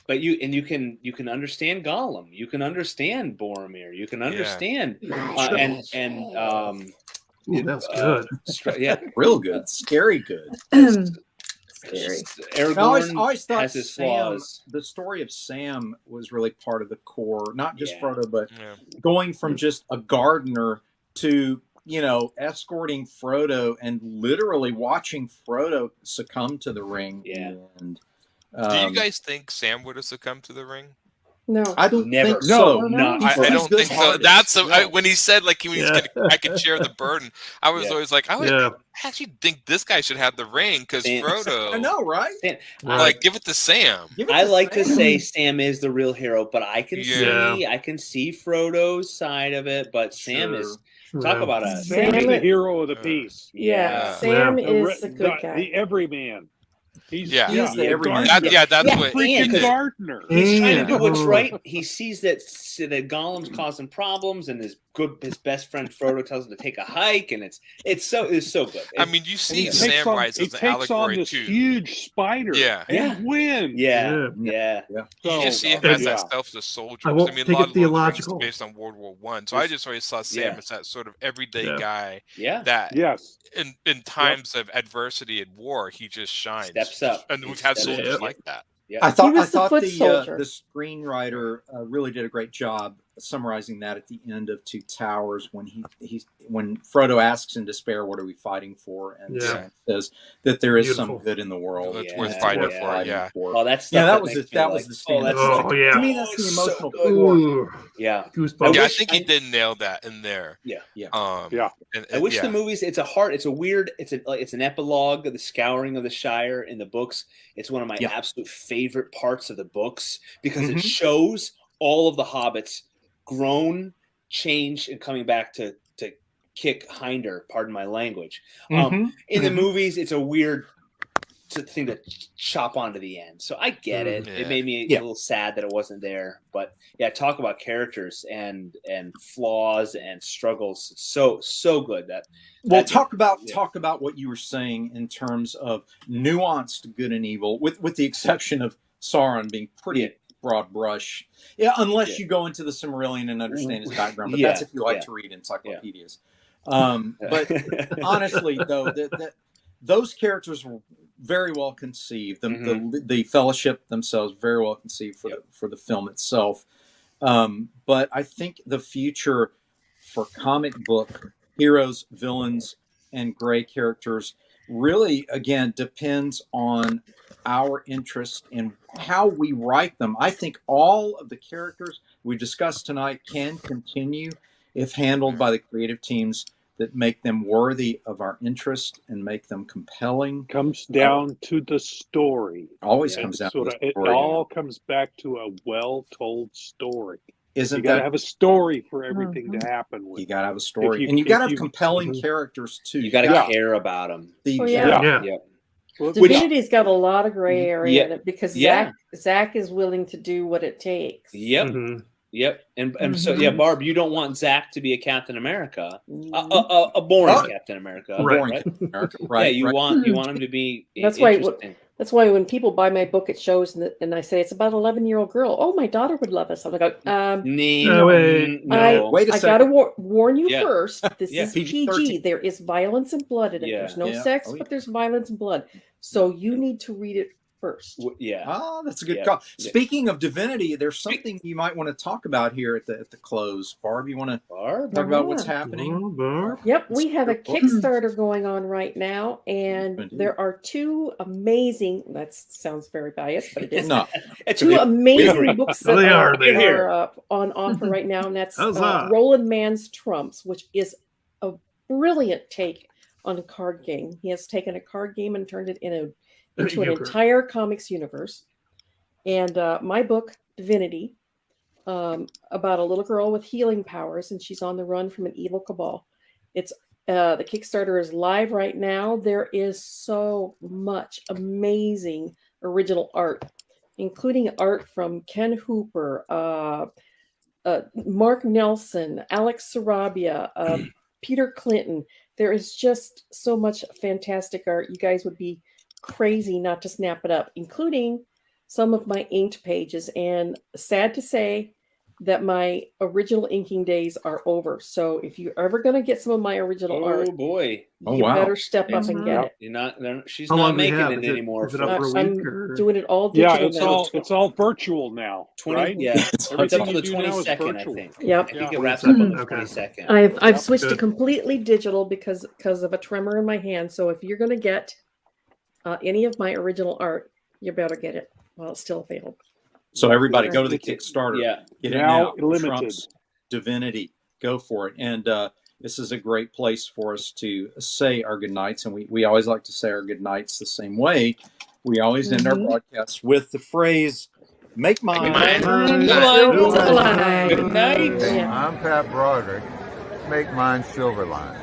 But you can understand Gollum. You can understand Boromir. You can understand that's good. Real good, scary good. Scary. Aragorn I always thought has his flaws. The story of Sam was really part of the core, not just Frodo, but going from just a gardener to escorting Frodo and literally watching Frodo succumb to the ring. Yeah. And, do you guys think Sam would have succumbed to the ring? No, I don't never. think so. No, I don't think so. That's when he said like I could share the burden. I was always like, I actually think this guy should have the ring because Frodo. I know, right? Like, give it to Sam. I like to say Sam is the real hero, but I can see Frodo's side of it. But Sam is talk about a Sam is the hero of the piece. Sam is a good guy. The everyman. He's the everyman. That's what freaking gardener. He's trying to do what's right. He sees that Gollum's causing problems, and his best friend Frodo tells him to take a hike, and it's so good. I mean, you see Samwise as an allegory this too. Huge spider. And wins. Yeah. You just see him as that selfless soldier. I mean, a lot of theological based on World War I. So I just always saw Sam as that sort of everyday guy. That in times of adversity and war, he just shines. Steps up. And we've had soldiers like that. I thought the screenwriter really did a great job summarizing that at the end of Two Towers when when Frodo asks in despair, "What are we fighting for?" and says that there is some good in the world. It's worth fighting for. Well, that's that was the stand. To me, that's the emotional core. Goosebumps. I think he did nail that in there. I wish the movies. It's an epilogue of the Scouring of the Shire in the books. It's one of my absolute favorite parts of the books because it shows all of the hobbits grown, changed, and coming back to kick hinder. Pardon my language. In the movies, it's a weird thing to chop onto the end. So I get it. It made me a little sad that it wasn't there. But talk about characters and flaws and struggles. So good talk about what you were saying in terms of nuanced good and evil, with the exception of Sauron being pretty broad brush. Unless you go into the Silmarillion and understand his background. But that's if you like to read encyclopedias. But honestly, though, those characters were very well conceived. The Fellowship themselves very well conceived for the film itself. But I think the future for comic book heroes, villains, and gray characters really, again, depends on our interest in how we write them. I think all of the characters we discussed tonight can continue if handled by the creative teams that make them worthy of our interest and make them compelling. Comes down to the story. Always comes down to the story. It all comes back to a well-told story. You got to have a story for everything to happen with. You got to have a story. And you got to have compelling characters, too. You got to care about them. Divinity's got a lot of gray area in it because Zach is willing to do what it takes. Yep. And so, Barb, you don't want Zach to be a Captain America, a boring Captain America. Right. Right. You want him to be That's why when people buy my book at shows and I say it's about an 11-year-old girl, oh, my daughter would love us. I'm like, no. Wait a second. I got to warn you first. This is PG. There is violence and blood in it. There's no sex, but there's violence and blood. So you need to read it first. Oh, that's a good call. Speaking of Divinity, there's something you might want to talk about here at the close. Barb, you want to talk about what's happening? Yep, we have a Kickstarter going on right now, and there are two amazing, that sounds very biased, but it is. Two amazing books that are on offer right now, and that's Roland Mann's Trumps, which is a brilliant take on a card game. He has taken a card game and turned it into an entire comics universe. And my book, Divinity, about a little girl with healing powers, and she's on the run from an evil cabal. It's the Kickstarter is live right now. There is so much amazing original art, including art from Ken Hooper, Mark Nelson, Alex Sarabia, Peter Clinton. There is just so much fantastic art. You guys would be crazy not to snap it up, including some of my inked pages. And sad to say that my original inking days are over. So if you're ever going to get some of my original art, boy, you better step up and get it. You're not. She's not making it anymore. I'm doing it all digital. Yeah, it's all virtual now. 20, right? Yeah, it's up to the 22nd, I think. Yep. I think it wraps up on the 22nd. I've switched to completely digital because of a tremor in my hand. So if you're going to get any of my original art, you better get it while it's still available. So everybody, go to the Kickstarter. Yeah, get it now. Trump's Divinity. Go for it. And this is a great place for us to say our goodnights. And we always like to say our goodnights the same way. We always end our broadcasts with the phrase, make mine. Good night. I'm Pat Broderick. Make mine Silverline.